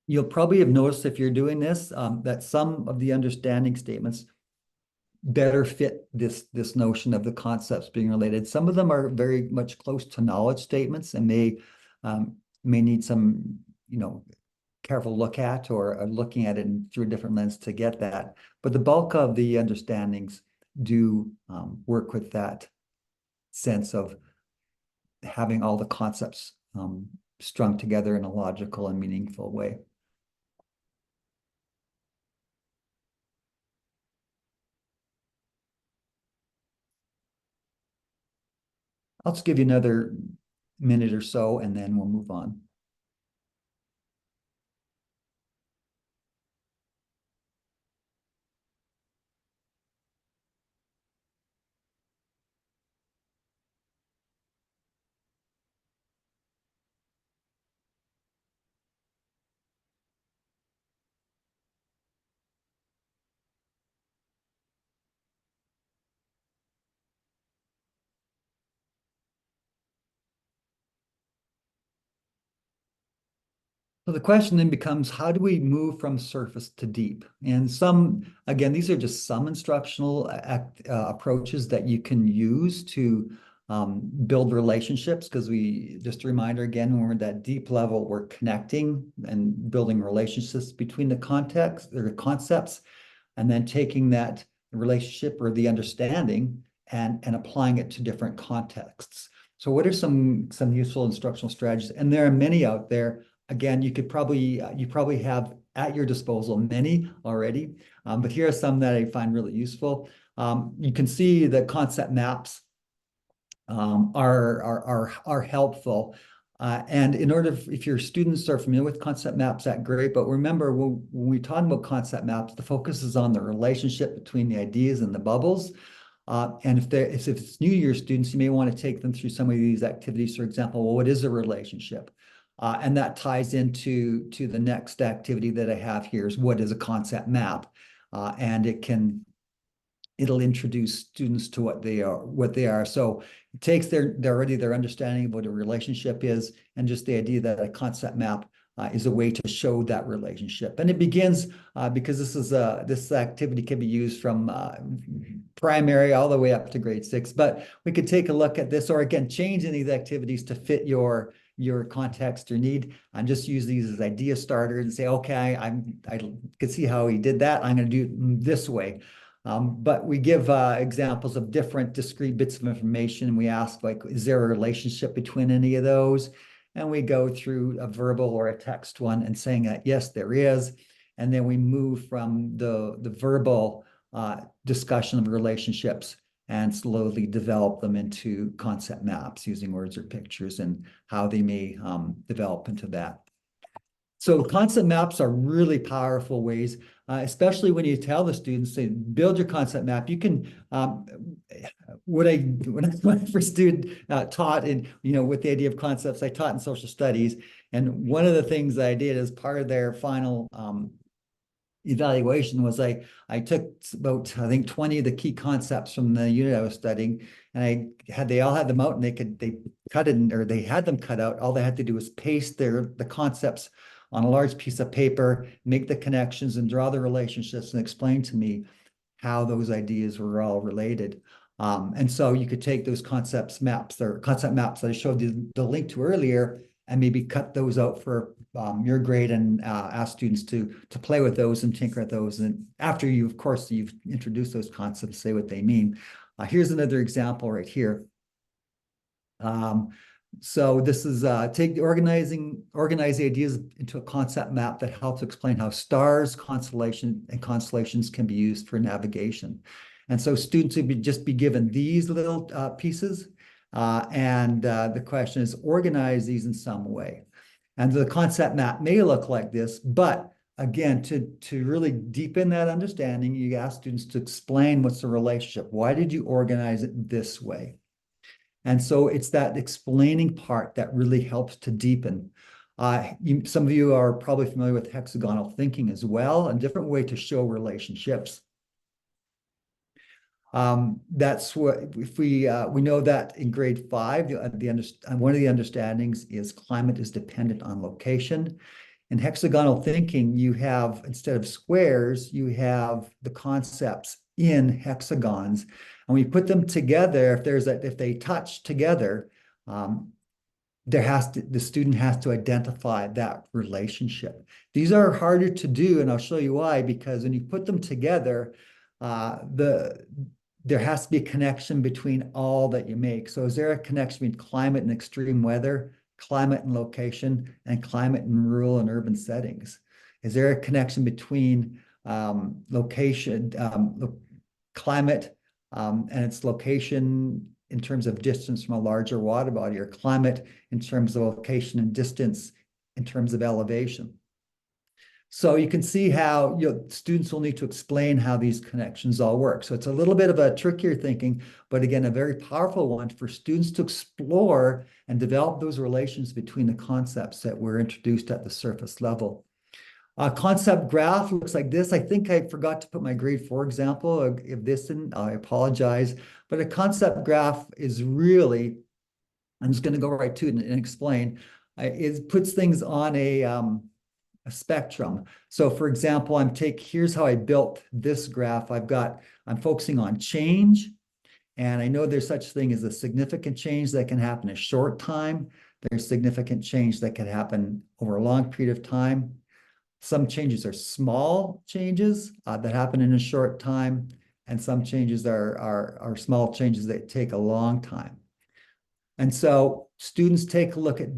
You'll probably have noticed if you're doing this, that some of the understanding statements better fit this notion of the concepts being related. Some of them are very much close to knowledge statements and may need some, careful look at or looking at it through a different lens to get that. But the bulk of the understandings do work with that sense of having all the concepts strung together in a logical and meaningful way. I'll just give you another minute or so, and then we'll move on. So the question then becomes, how do we move from surface to deep? And some, again, these are just some instructional approaches that you can use to build relationships, because just a reminder again, when we're at that deep level, we're connecting and building relationships between the context or concepts, and then taking that relationship or the understanding and applying it to different contexts. So what are some useful instructional strategies? And there are many out there. Again, you probably have at your disposal many already, but here are some that I find really useful. You can see the concept maps are helpful. And in order, if your students are familiar with concept maps, that's great. But remember, when we talk about concept maps, the focus is on the relationship between the ideas and the bubbles. And if it's new to your students, you may want to take them through some of these activities. For example, well, what is a relationship? And that ties into the next activity that I have here is what is a concept map? And it'll introduce students to what they are. So it takes their understanding of what a relationship is, and just the idea that a concept map is a way to show that relationship. And it begins because this activity can be used from primary all the way up to grade 6. But we could take a look at this, or again, change any of the activities to fit your context or need, and just use these as idea starters and say, okay, I could see how he did that. I'm going to do it this way. But we give examples of different discrete bits of information. We ask, like, is there a relationship between any of those? And we go through a verbal or a text one and saying that, yes, there is. And then we move from the verbal discussion of relationships and slowly develop them into concept maps using words or pictures, and how they may develop into that. So concept maps are really powerful ways, especially when you tell the students, say, build your concept map. You can, when I first taught in, with the idea of concepts, I taught in social studies. And one of the things I did as part of their final evaluation was I took about, I think, 20 of the key concepts from the unit I was studying, and they all had them out, and they cut it, or they had them cut out. All they had to do was paste the concepts on a large piece of paper, make the connections and draw the relationships, and explain to me how those ideas were all related. And so you could take those concept maps that I showed you the link to earlier, and maybe cut those out for your grade, and ask students to play with those and tinker at those. And after you've introduced those concepts, say what they mean. Here's another example right here. So this is organize the ideas into a concept map that helps explain how stars, constellations can be used for navigation. And so students would just be given these little pieces, and the question is, organize these in some way. And the concept map may look like this, but again, to really deepen that understanding, you ask students to explain what's the relationship. Why did you organize it this way? And so it's that explaining part that really helps to deepen. Some of you are probably familiar with hexagonal thinking as well, a different way to show relationships. That's what, if we know that in grade 5, one of the understandings is climate is dependent on location. In hexagonal thinking, you have, instead of squares, you have the concepts in hexagons. And we put them together. If they touch together, the student has to identify that relationship. These are harder to do, and I'll show you why. Because when you put them together, there has to be a connection between all that you make. So is there a connection between climate and extreme weather, climate and location, and climate in rural and urban settings? Is there a connection between climate and its location in terms of distance from a larger water body, or climate in terms of location and distance in terms of elevation? So you can see how students will need to explain how these connections all work. So it's a little bit of a trickier thinking, but again, a very powerful one for students to explore and develop those relations between the concepts that were introduced at the surface level. A concept graph looks like this. I think I forgot to put my grade 4 example of this in. I apologize. But a concept graph is really, I'm just going to go right to it and explain. It puts things on a spectrum. So for example, here's how I built this graph. I'm focusing on change. And I know there's such thing as a significant change that can happen in a short time. There's significant change that can happen over a long period of time. Some changes are small changes that happen in a short time, and some changes are small changes that take a long time. And so students take a look at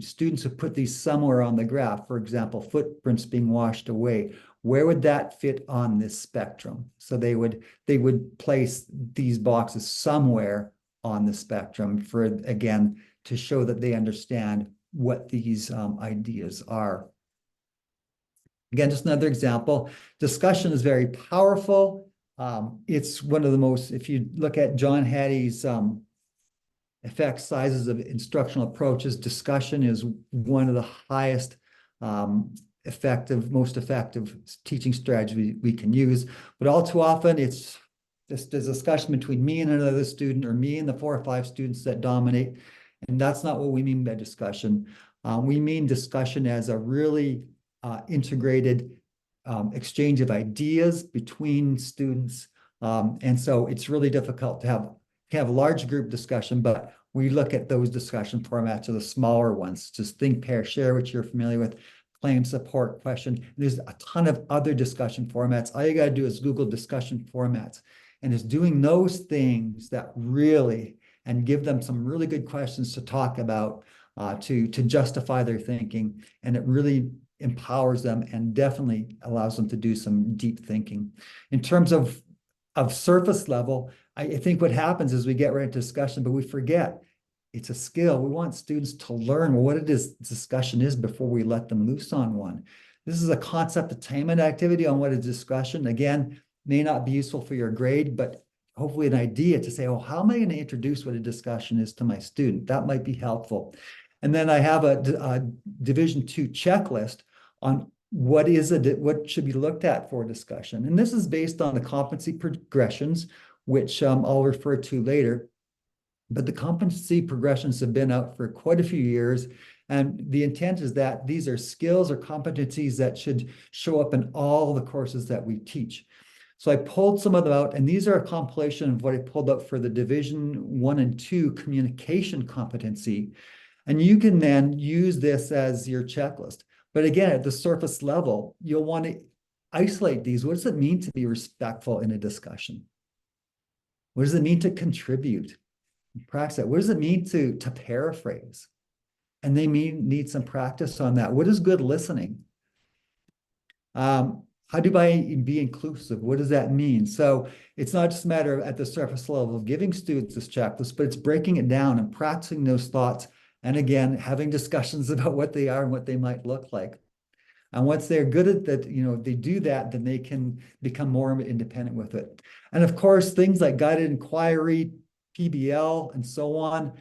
students who put these somewhere on the graph, for example, footprints being washed away. Where would that fit on this spectrum? So they would place these boxes somewhere on the spectrum for, again, to show that they understand what these ideas are. Again, just another example. Discussion is very powerful. It's one of the most, if you look at John Hattie's effect sizes of instructional approaches, discussion is one of the highest most effective teaching strategies we can use. But all too often, it's just a discussion between me and another student, or me and the 4 or 5 students that dominate. And that's not what we mean by discussion. We mean discussion as a really integrated exchange of ideas between students. And so it's really difficult to have a large group discussion, but we look at those discussion formats are the smaller ones. Just think, pair, share, which you're familiar with, claim, support, question. There's a ton of other discussion formats. All you got to do is Google discussion formats. And it's doing those things that really, and give them some really good questions to talk about, to justify their thinking. And it really empowers them and definitely allows them to do some deep thinking. In terms of surface level, I think what happens is we get right into discussion, but we forget it's a skill. We want students to learn what it is discussion is before we let them loose on one. This is a concept attainment activity on what is discussion. Again, may not be useful for your grade, but hopefully an idea to say, oh, how am I going to introduce what a discussion is to my student? That might be helpful. And then I have a Division II checklist on what should be looked at for discussion. And this is based on the competency progressions, which I'll refer to later. But the competency progressions have been out for quite a few years. And the intent is that these are skills or competencies that should show up in all the courses that we teach. So I pulled some of them out, and these are a compilation of what I pulled out for the Division I and II communication competency. And you can then use this as your checklist. But again, at the surface level, you'll want to isolate these. What does it mean to be respectful in a discussion? What does it mean to contribute? Practice it. What does it mean to paraphrase? And they need some practice on that. What is good listening? How do I be inclusive? What does that mean? So it's not just a matter of at the surface level of giving students this checklist, but it's breaking it down and practicing those thoughts. And again, having discussions about what they are and what they might look like. And once they're good at that, they do that, then they can become more independent with it. And of course, things like guided inquiry, PBL, and so on,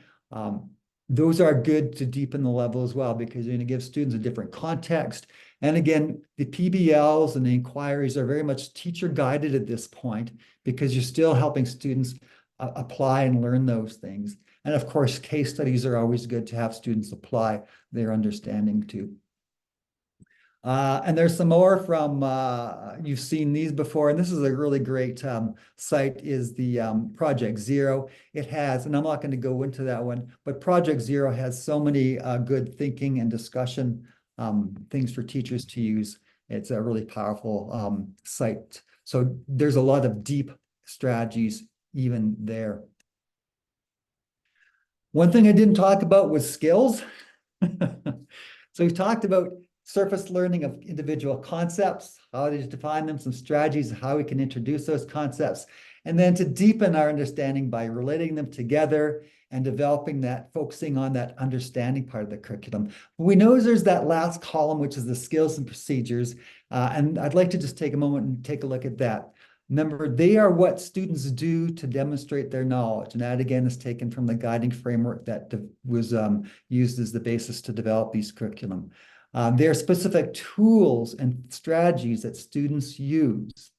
those are good to deepen the level as well, because you're going to give students a different context. And again, the PBLs and the inquiries are very much teacher guided at this point, because you're still helping students apply and learn those things. And of course, case studies are always good to have students apply their understanding to. And there's some more from, you've seen these before, and this is a really great site, is the Project Zero. It has, and I'm not going to go into that one, but Project Zero has so many good thinking and discussion things for teachers to use. It's a really powerful site. So there's a lot of deep strategies even there. One thing I didn't talk about was skills. So we've talked about surface learning of individual concepts, how to define them, some strategies, how we can introduce those concepts, and then to deepen our understanding by relating them together and developing that, focusing on that understanding part of the curriculum. We know there's that last column, which is the skills and procedures, and I'd like to just take a moment and take a look at that. Remember, they are what students do to demonstrate their knowledge. And that, again, is taken from the guiding framework that was used as the basis to develop these curriculum. There are specific tools and strategies that students use.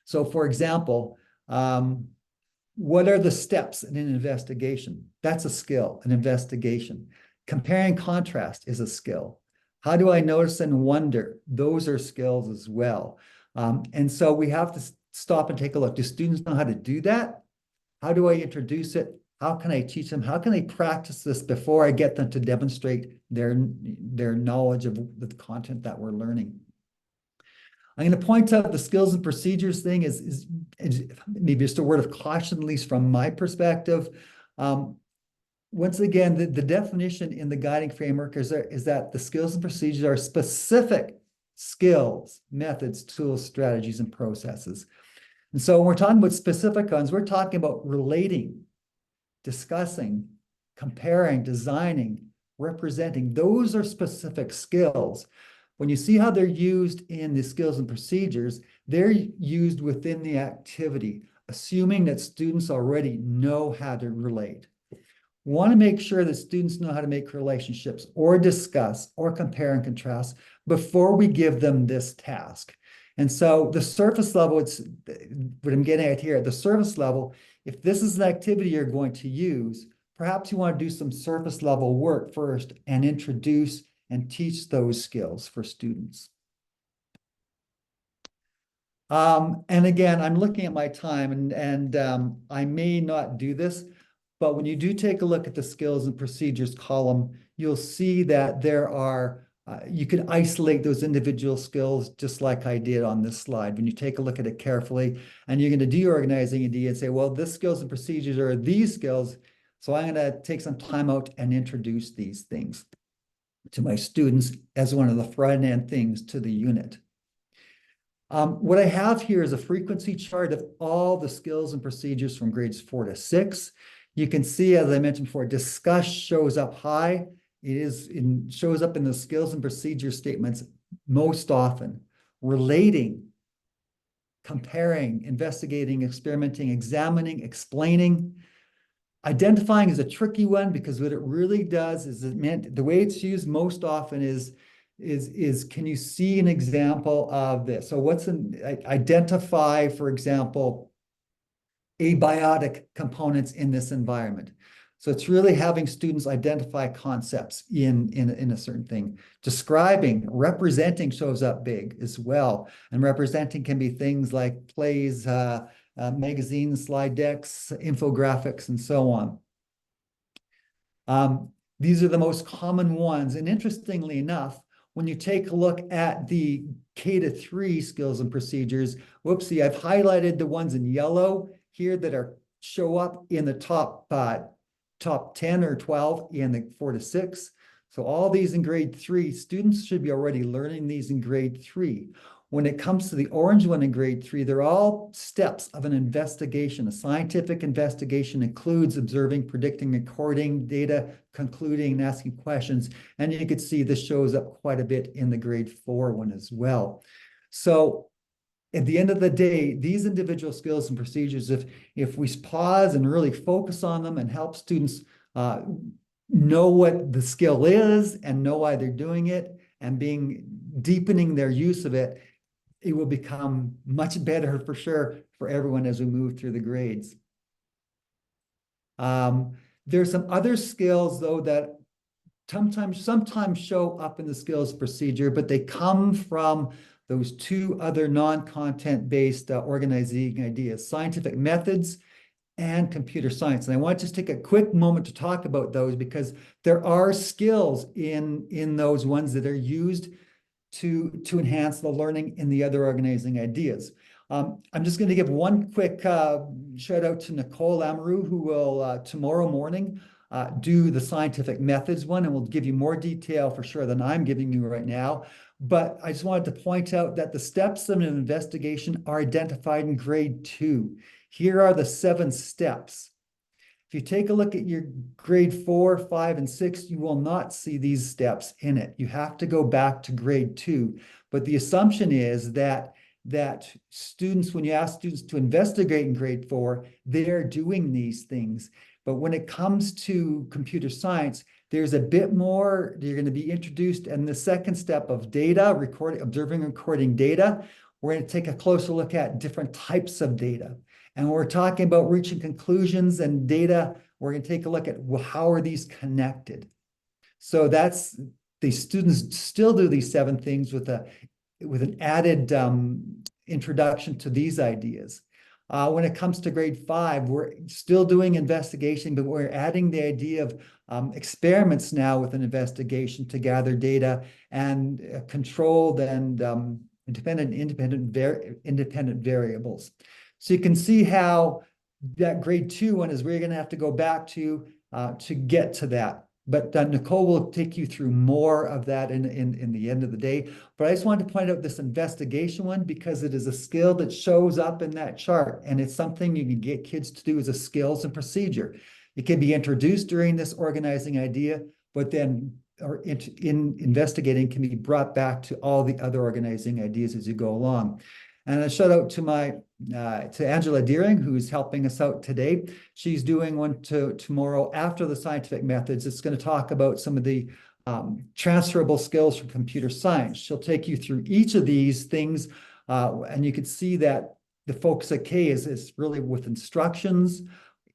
So, for example, what are the steps in an investigation? That's a skill, an investigation. Compare and contrast is a skill. How do I notice and wonder? Those are skills as well. And so we have to stop and take a look. Do students know how to do that? How do I introduce it? How can I teach them? How can they practice this before I get them to demonstrate their knowledge of the content that we're learning? I'm going to point out the skills and procedures thing is maybe just a word of caution, at least from my perspective. Once again, the definition in the guiding framework is that the skills and procedures are specific skills, methods, tools, strategies, and processes. And so when we're talking about specific ones, we're talking about relating, discussing, comparing, designing, representing. Those are specific skills. When you see how they're used in the skills and procedures, they're used within the activity, assuming that students already know how to relate. We want to make sure that students know how to make relationships or discuss or compare and contrast before we give them this task. And so the surface level, it's what I'm getting at here, at the surface level, if this is an activity you're going to use, perhaps you want to do some surface level work first and introduce and teach those skills for students. And again, I'm looking at my time and I may not do this, but when you do take a look at the skills and procedures column, you'll see that there are, you can isolate those individual skills just like I did on this slide. When you take a look at it carefully and you're going to do your organizing idea and say, well, this skills and procedures are these skills. So I'm going to take some time out and introduce these things to my students as one of the front end things to the unit. What I have here is a frequency chart of all the skills and procedures from grades 4 to 6. You can see, as I mentioned before, discuss shows up high. It shows up in the skills and procedure statements most often. Relating, comparing, investigating, experimenting, examining, explaining. Identifying is a tricky one because what it really does is the way it's used most often is can you see an example of this? So identify, for example, abiotic components in this environment. So it's really having students identify concepts in a certain thing. Describing, representing shows up big as well. And representing can be things like plays, magazines, slide decks, infographics, and so on. These are the most common ones. And interestingly enough, when you take a look at the K-3 skills and procedures, whoopsie, I've highlighted the ones in yellow here that show up in the top 10 or 12 in the 4 to 6. So all these in grade 3, students should be already learning these in grade 3. When it comes to the orange one in grade 3, they're all steps of an investigation. A scientific investigation includes observing, predicting, recording data, concluding, and asking questions. And you can see this shows up quite a bit in the grade 4 one as well. So at the end of the day, these individual skills and procedures, if we pause and really focus on them and help students know what the skill is and know why they're doing it and deepening their use of it, it will become much better for sure for everyone as we move through the grades. There's some other skills though that sometimes show up in the skills procedure, but they come from those two other non-content based organizing ideas, scientific methods and computer science. And I want to just take a quick moment to talk about those because there are skills in those ones that are used to enhance the learning in the other organizing ideas. I'm just going to give one quick shout out to Nicole Amaru, who will tomorrow morning do the scientific methods one, and will give you more detail for sure than I'm giving you right now. But I just wanted to point out that the steps of an investigation are identified in grade 2. Here are the 7 steps. If you take a look at your grade 4, 5, and 6, you will not see these steps in it. You have to go back to grade 2. But the assumption is that students, when you ask students to investigate in grade 4, they're doing these things. But when it comes to computer science, there's a bit more. You're going to be introduced in the second step of data, observing and recording data. We're going to take a closer look at different types of data. And we're talking about reaching conclusions and data. We're going to take a look at, well, how are these connected? So that's the students still do these 7 things with an added introduction to these ideas. When it comes to grade 5, we're still doing investigation, but we're adding the idea of experiments now with an investigation to gather data and controlled and independent variables. So you can see how that grade 2 one is where you're going to have to go back to get to that. But Nicole will take you through more of that in the end of the day. But I just wanted to point out this investigation one because it is a skill that shows up in that chart, and it's something you can get kids to do as a skills and procedure. It can be introduced during this organizing idea, but then in investigating can be brought back to all the other organizing ideas as you go along. And a shout out to to Angela Deering, who's helping us out today. She's doing one tomorrow after the scientific methods. It's going to talk about some of the transferable skills from computer science. She'll take you through each of these things, and you can see that the focus at K is really with instructions.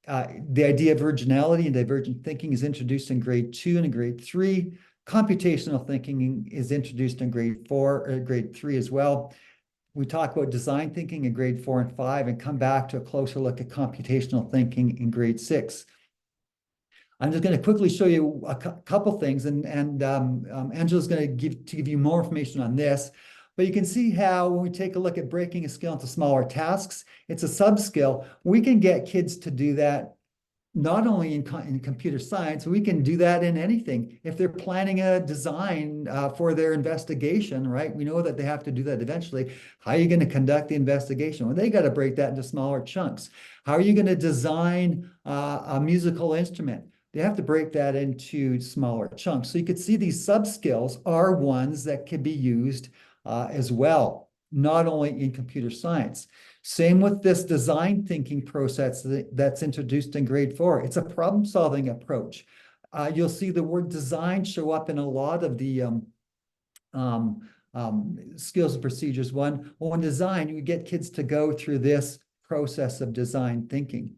The idea of originality and divergent thinking is introduced in grade 2 and in grade 3. Computational thinking is introduced in grade 4 or grade 3 as well. We talk about design thinking in grade 4 and 5 and come back to a closer look at computational thinking in grade 6. I'm just going to quickly show you a couple things, and Angela's going to give you more information on this. But you can see how when we take a look at breaking a skill into smaller tasks, it's a sub-skill. We can get kids to do that not only in computer science, we can do that in anything. If they're planning a design for their investigation, right? We know that they have to do that eventually. How are you going to conduct the investigation? Well, they got to break that into smaller chunks. How are you going to design a musical instrument? They have to break that into smaller chunks. So you could see these sub-skills are ones that can be used as well, not only in computer science. Same with this design thinking process that's introduced in grade 4. It's a problem-solving approach. You'll see the word design show up in a lot of the skills and procedures. Well, in design, you get kids to go through this process of design thinking.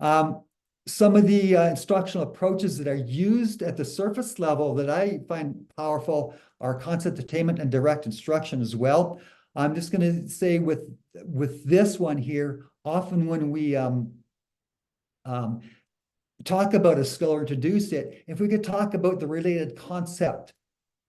Some of the instructional approaches that are used at the surface level that I find powerful are concept attainment and direct instruction as well. I'm just going to say with this one here, often when we talk about a skill or introduce it, if we could talk about the related concept,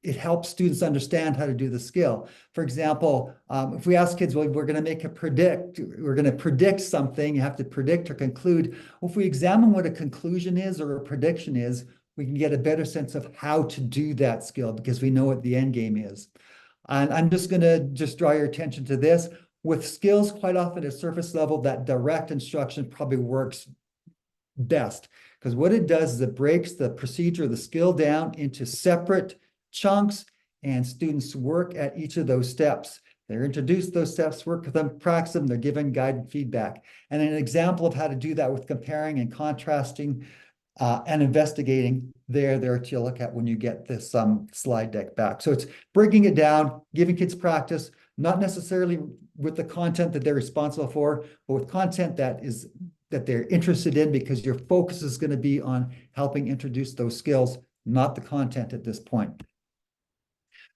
it helps students understand how to do the skill. For example, if we ask kids, well, we're going to predict something, you have to predict or conclude. Well, if we examine what a conclusion is or a prediction is, we can get a better sense of how to do that skill because we know what the end game is. And I'm just going to draw your attention to this. With skills, quite often at surface level, that direct instruction probably works best because what it does is it breaks the procedure, the skill down into separate chunks, and students work at each of those steps. They're introduced to those steps, work with them, practice them, they're given guided feedback. And an example of how to do that with comparing and contrasting and investigating there to look at when you get this slide deck back. So it's breaking it down, giving kids practice, not necessarily with the content that they're responsible for, but with content that they're interested in because your focus is going to be on helping introduce those skills, not the content at this point.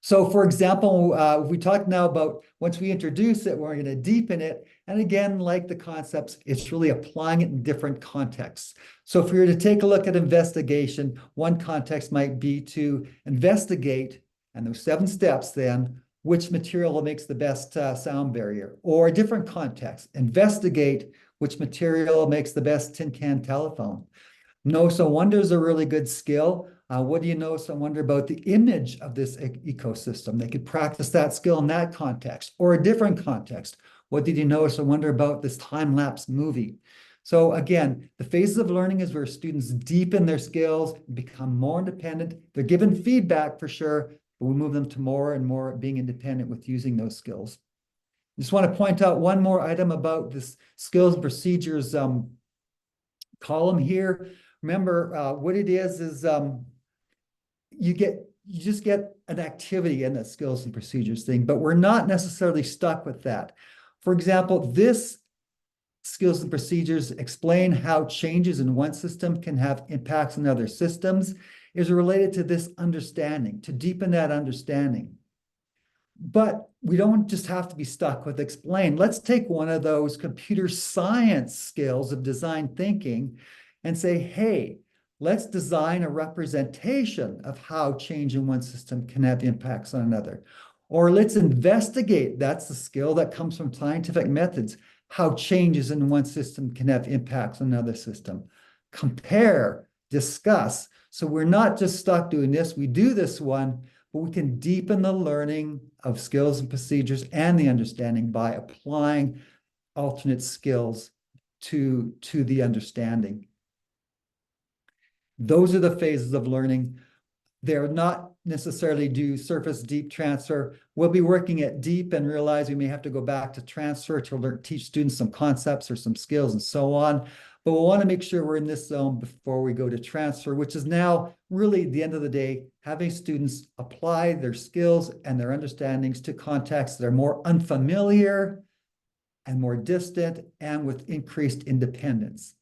So for example, we talked now about once we introduce it, we're going to deepen it. And again, like the concepts, it's really applying it in different contexts. So if we were to take a look at investigation, one context might be to investigate, and those 7 steps then, which material makes the best sound barrier. Or a different context, investigate which material makes the best tin can telephone. Know so wonder is a really good skill. What do you know so wonder about the image of this ecosystem? They could practice that skill in that context or a different context. What did you know so wonder about this time-lapse movie? So again, the phases of learning is where students deepen their skills, become more independent. They're given feedback for sure, but we move them to more and more being independent with using those skills. Just want to point out one more item about this skills and procedures column here. Remember, what it is you just get an activity in the skills and procedures thing, but we're not necessarily stuck with that. For example, this skills and procedures explain how changes in one system can have impacts on other systems. is related to this understanding, to deepen that understanding. But we don't just have to be stuck with explain. Let's take one of those computer science skills of design thinking and say, hey, let's design a representation of how change in one system can have impacts on another. Or let's investigate, that's the skill that comes from scientific methods, how changes in one system can have impacts on another system. Compare, discuss. So we're not just stuck doing this, we do this one, but we can deepen the learning of skills and procedures and the understanding by applying alternate skills to the understanding. Those are the phases of learning. They're not necessarily do surface deep transfer. We'll be working at deep and realize we may have to go back to transfer to learn, teach students some concepts or some skills and so on. But we'll want to make sure we're in this zone before we go to transfer, which is now really at the end of the day, having students apply their skills and their understandings to contexts that are more unfamiliar and more distant and with increased independence.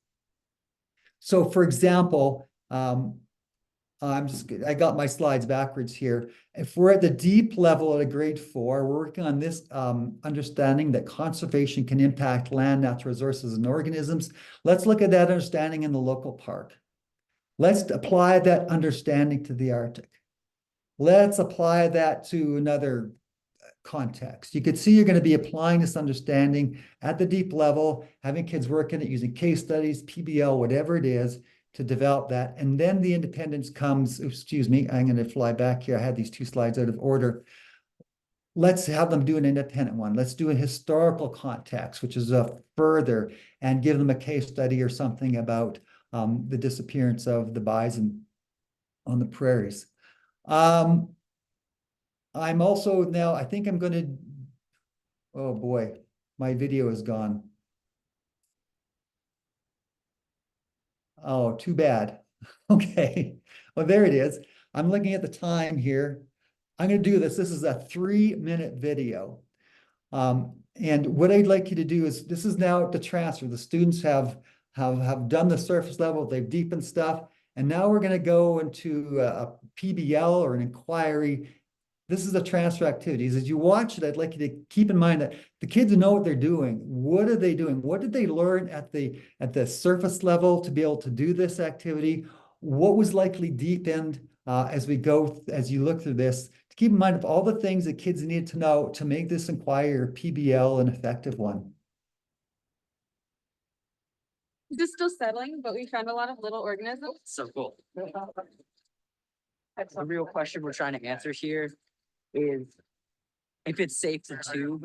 So for example, I got my slides backwards here. If we're at the deep level at a grade 4, we're working on this understanding that conservation can impact land, natural resources, and organisms. Let's look at that understanding in the local park. Let's apply that understanding to the Arctic. Let's apply that to another context. You could see you're going to be applying this understanding at the deep level, having kids work in it using case studies, PBL, whatever it is, to develop that. And then the independence comes, excuse me, I'm going to fly back here. I had these 2 slides out of order. Let's have them do an independent one. Let's do a historical context, which is a further, and give them a case study or something about the disappearance of the bison on the prairies. I'm also now, I think I'm going to, oh boy, my video is gone. Oh, too bad. Okay. Well, there it is. I'm looking at the time here. I'm going to do this. This is a 3-minute video. And what I'd like you to do is, this is now the transfer. The students have done the surface level. They've deepened stuff. And now we're going to go into a PBL or an inquiry. This is the transfer activities. As you watch it, I'd like you to keep in mind that the kids know what they're doing. What are they doing? What did they learn at the surface level to be able to do this activity? What was likely deepened as you look through this? To keep in mind of all the things that kids need to know to make this inquiry or PBL an effective one. This is still settling, but we found a lot of little organisms. So cool. The real question we're trying to answer here is if it's safe to tube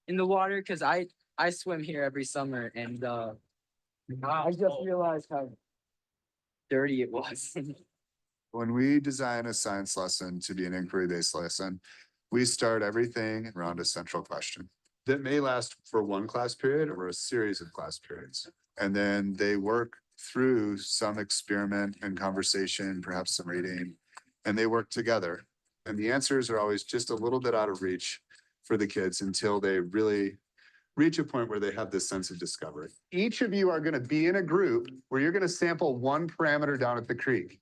in the water, because I swim here every summer and I just realized how dirty it was. When we design a science lesson to be an inquiry-based lesson, we start everything around a central question that may last for one class period or a series of class periods. And then they work through some experiment and conversation, perhaps some reading, and they work together. And the answers are always just a little bit out of reach for the kids until they really reach a point where they have this sense of discovery. Each of you are going to be in a group where you're going to sample one parameter down at the creek.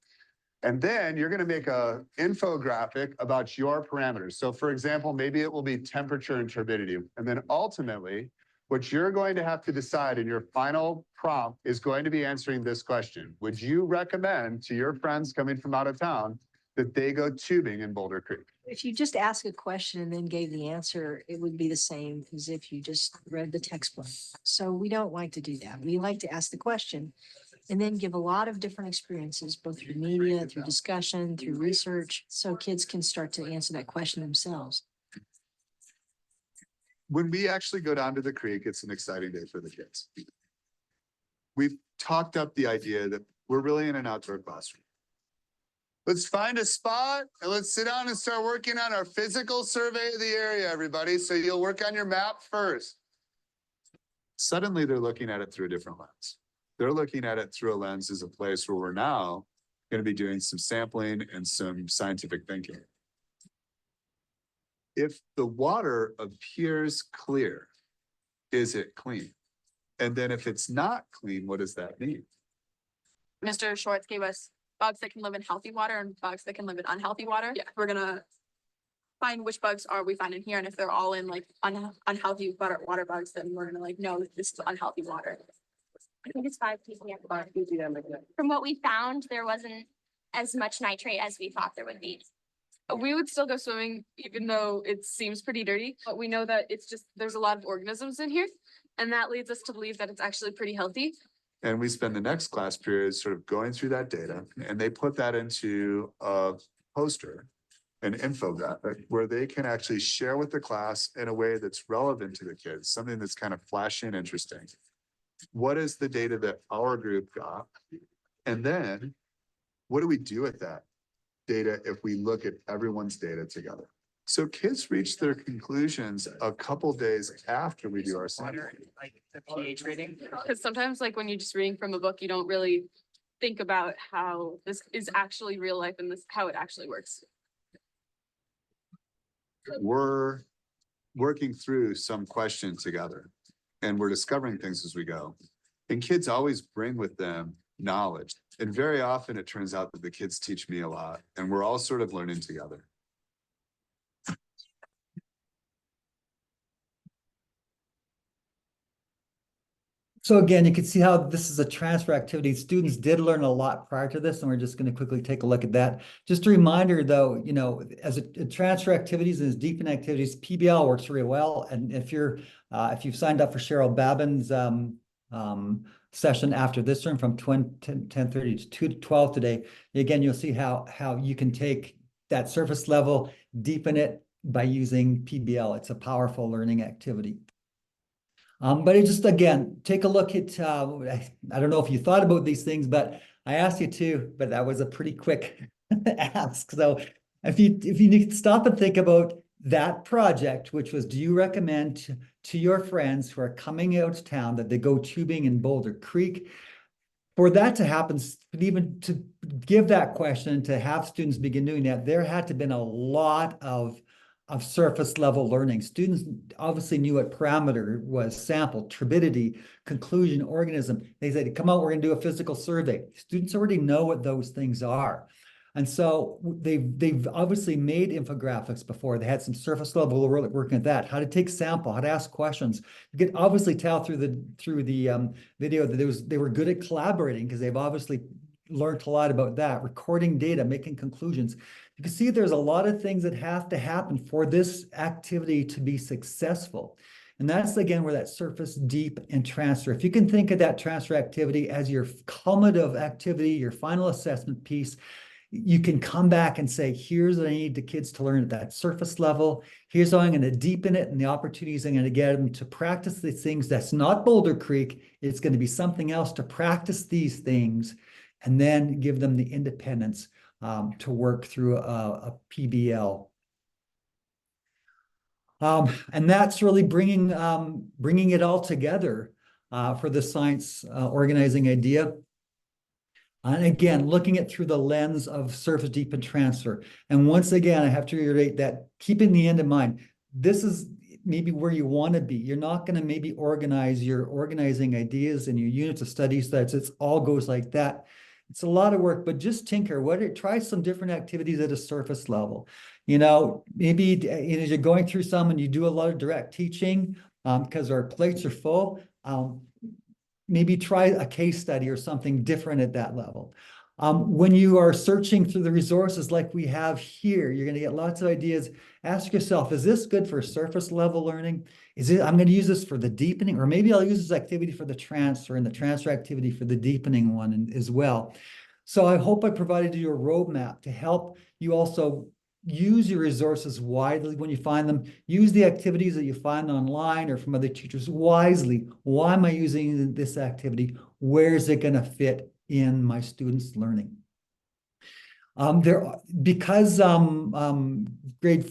And then you're going to make an infographic about your parameters. So for example, maybe it will be temperature and turbidity. And then ultimately, what you're going to have to decide in your final prompt is going to be answering this question. Would you recommend to your friends coming from out of town that they go tubing in Boulder Creek? If you just ask a question and then gave the answer, it would be the same as if you just read the textbook. So we don't like to do that. We like to ask the question and then give a lot of different experiences, both through media, through discussion, through research, so kids can start to answer that question themselves. When we actually go down to the creek, it's an exciting day for the kids. We've talked up the idea that we're really in an outdoor classroom. Let's find a spot and let's sit down and start working on our physical survey of the area, everybody. So you'll work on your map first. Suddenly they're looking at it through a different lens. They're looking at it through a lens as a place where we're now going to be doing some sampling and some scientific thinking. If the water appears clear, is it clean? And then if it's not clean, what does that mean? Mr. Schwartz gave us bugs that can live in healthy water and bugs that can live in unhealthy water. Yeah. We're gonna find which bugs are we finding here, and if they're all in like unhealthy water bugs, then we're gonna like, no, this is unhealthy water. I think it's 5 ppm. From what we found, there wasn't as much nitrate as we thought there would be. We would still go swimming even though it seems pretty dirty, but we know that it's just, there's a lot of organisms in here. And that leads us to believe that it's actually pretty healthy. And we spend the next class period sort of going through that data, and they put that into a poster, an infographic, where they can actually share with the class in a way that's relevant to the kids, something that's kind of flashy and interesting. What is the data that our group got? And then what do we do with that data if we look at everyone's data together? So kids reach their conclusions a couple days after we do our sample. Like the pH rating. Because sometimes like when you're just reading from a book, you don't really think about how this is actually real life and this how it actually works. We're working through some questions together, and we're discovering things as we go. And kids always bring with them knowledge. And very often it turns out that the kids teach me a lot, and we're all sort of learning together. So again, you can see how this is a transfer activity. Students did learn a lot prior to this, and we're just going to quickly take a look at that. Just a reminder though, you know, as a transfer activities and as deepen activities, PBL works really well. And if you've signed up for Cheryl Babin's session after this one from 10:30 to 2 to 12 today, again, you'll see how you can take that surface level, deepen it by using PBL. It's a powerful learning activity. But it just, again, take a look at, I don't know if you thought about these things, but I asked you to, but that was a pretty quick ask. So if you need to stop and think about that project, which was, do you recommend to your friends who are coming out of town that they go tubing in Boulder Creek? For that to happen, even to give that question, to have students begin doing that, there had to have been a lot of surface level learning. Students obviously knew what parameter was, sample, turbidity, conclusion, organism. They said, come out, we're gonna do a physical survey. Students already know what those things are. And so they've obviously made infographics before. They had some surface level working at that, how to take sample, how to ask questions. You could obviously tell through the video that they were good at collaborating, because they've obviously learned a lot about that, recording data, making conclusions. You can see there's a lot of things that have to happen for this activity to be successful. And that's, again, where that surface, deep, and transfer. If you can think of that transfer activity as your cumulative activity, your final assessment piece, you can come back and say, here's what I need the kids to learn at that surface level. Here's how I'm going to deepen it, and the opportunities I'm going to get them to practice these things. That's not Boulder Creek. It's going to be something else to practice these things, and then give them the independence to work through a PBL. And that's really bringing it all together for the science organizing idea. And again, looking at through the lens of surface, deep, and transfer. And once again, I have to reiterate that, keeping the end in mind. This is maybe where you want to be. You're not going to maybe organize your organizing ideas and your units of study so that it all goes like that. It's a lot of work, but just tinker. Try some different activities at a surface level. You know, maybe as you're going through some and you do a lot of direct teaching because our plates are full, maybe try a case study or something different at that level. When you are searching through the resources like we have here, you're going to get lots of ideas. Ask yourself, is this good for surface level learning? I'm going to use this for the deepening, or maybe I'll use this activity for the transfer and the transfer activity for the deepening one as well. So I hope I provided you a roadmap to help you also use your resources widely when you find them. Use the activities that you find online or from other teachers wisely. Why am I using this activity? Where is it going to fit in my students' learning? Because grade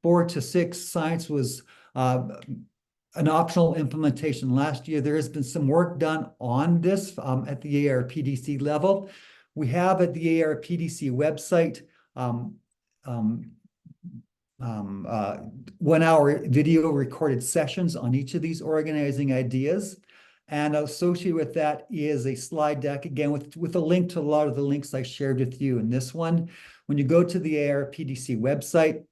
4 to 6 science was an optional implementation last year, there has been some work done on this at the ARPDC level. We have at the ARPDC website 1 hour video recorded sessions on each of these organizing ideas. And associated with that is a slide deck, again, with a link to a lot of the links I shared with you in this one. When you go to the ARPDC website,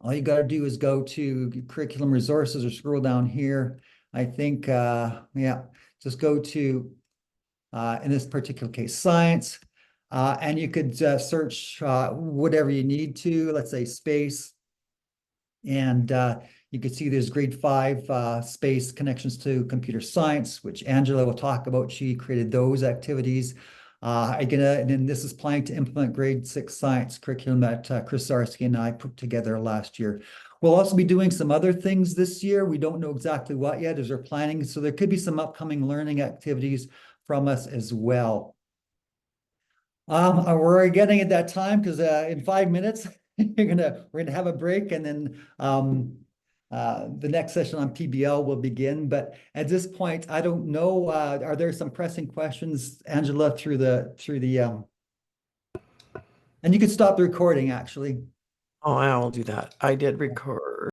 all you got to do is go to curriculum resources or scroll down here. I think, yeah, just go to, in this particular case, science. And you could search whatever you need to, let's say space. And you can see there's grade 5 space connections to computer science, which Angela will talk about. She created those activities. And then this is planning to implement grade 6 science curriculum that Chris Zarsky and I put together last year. We'll also be doing some other things this year. We don't know exactly what yet as we're planning. So there could be some upcoming learning activities from us as well. We're getting at that time because in 5 minutes we're gonna have a break, and then the next session on PBL will begin. But at this point, I don't know. Are there some pressing questions, Angela, through the and you can stop the recording actually. Oh, I'll do that. I did record.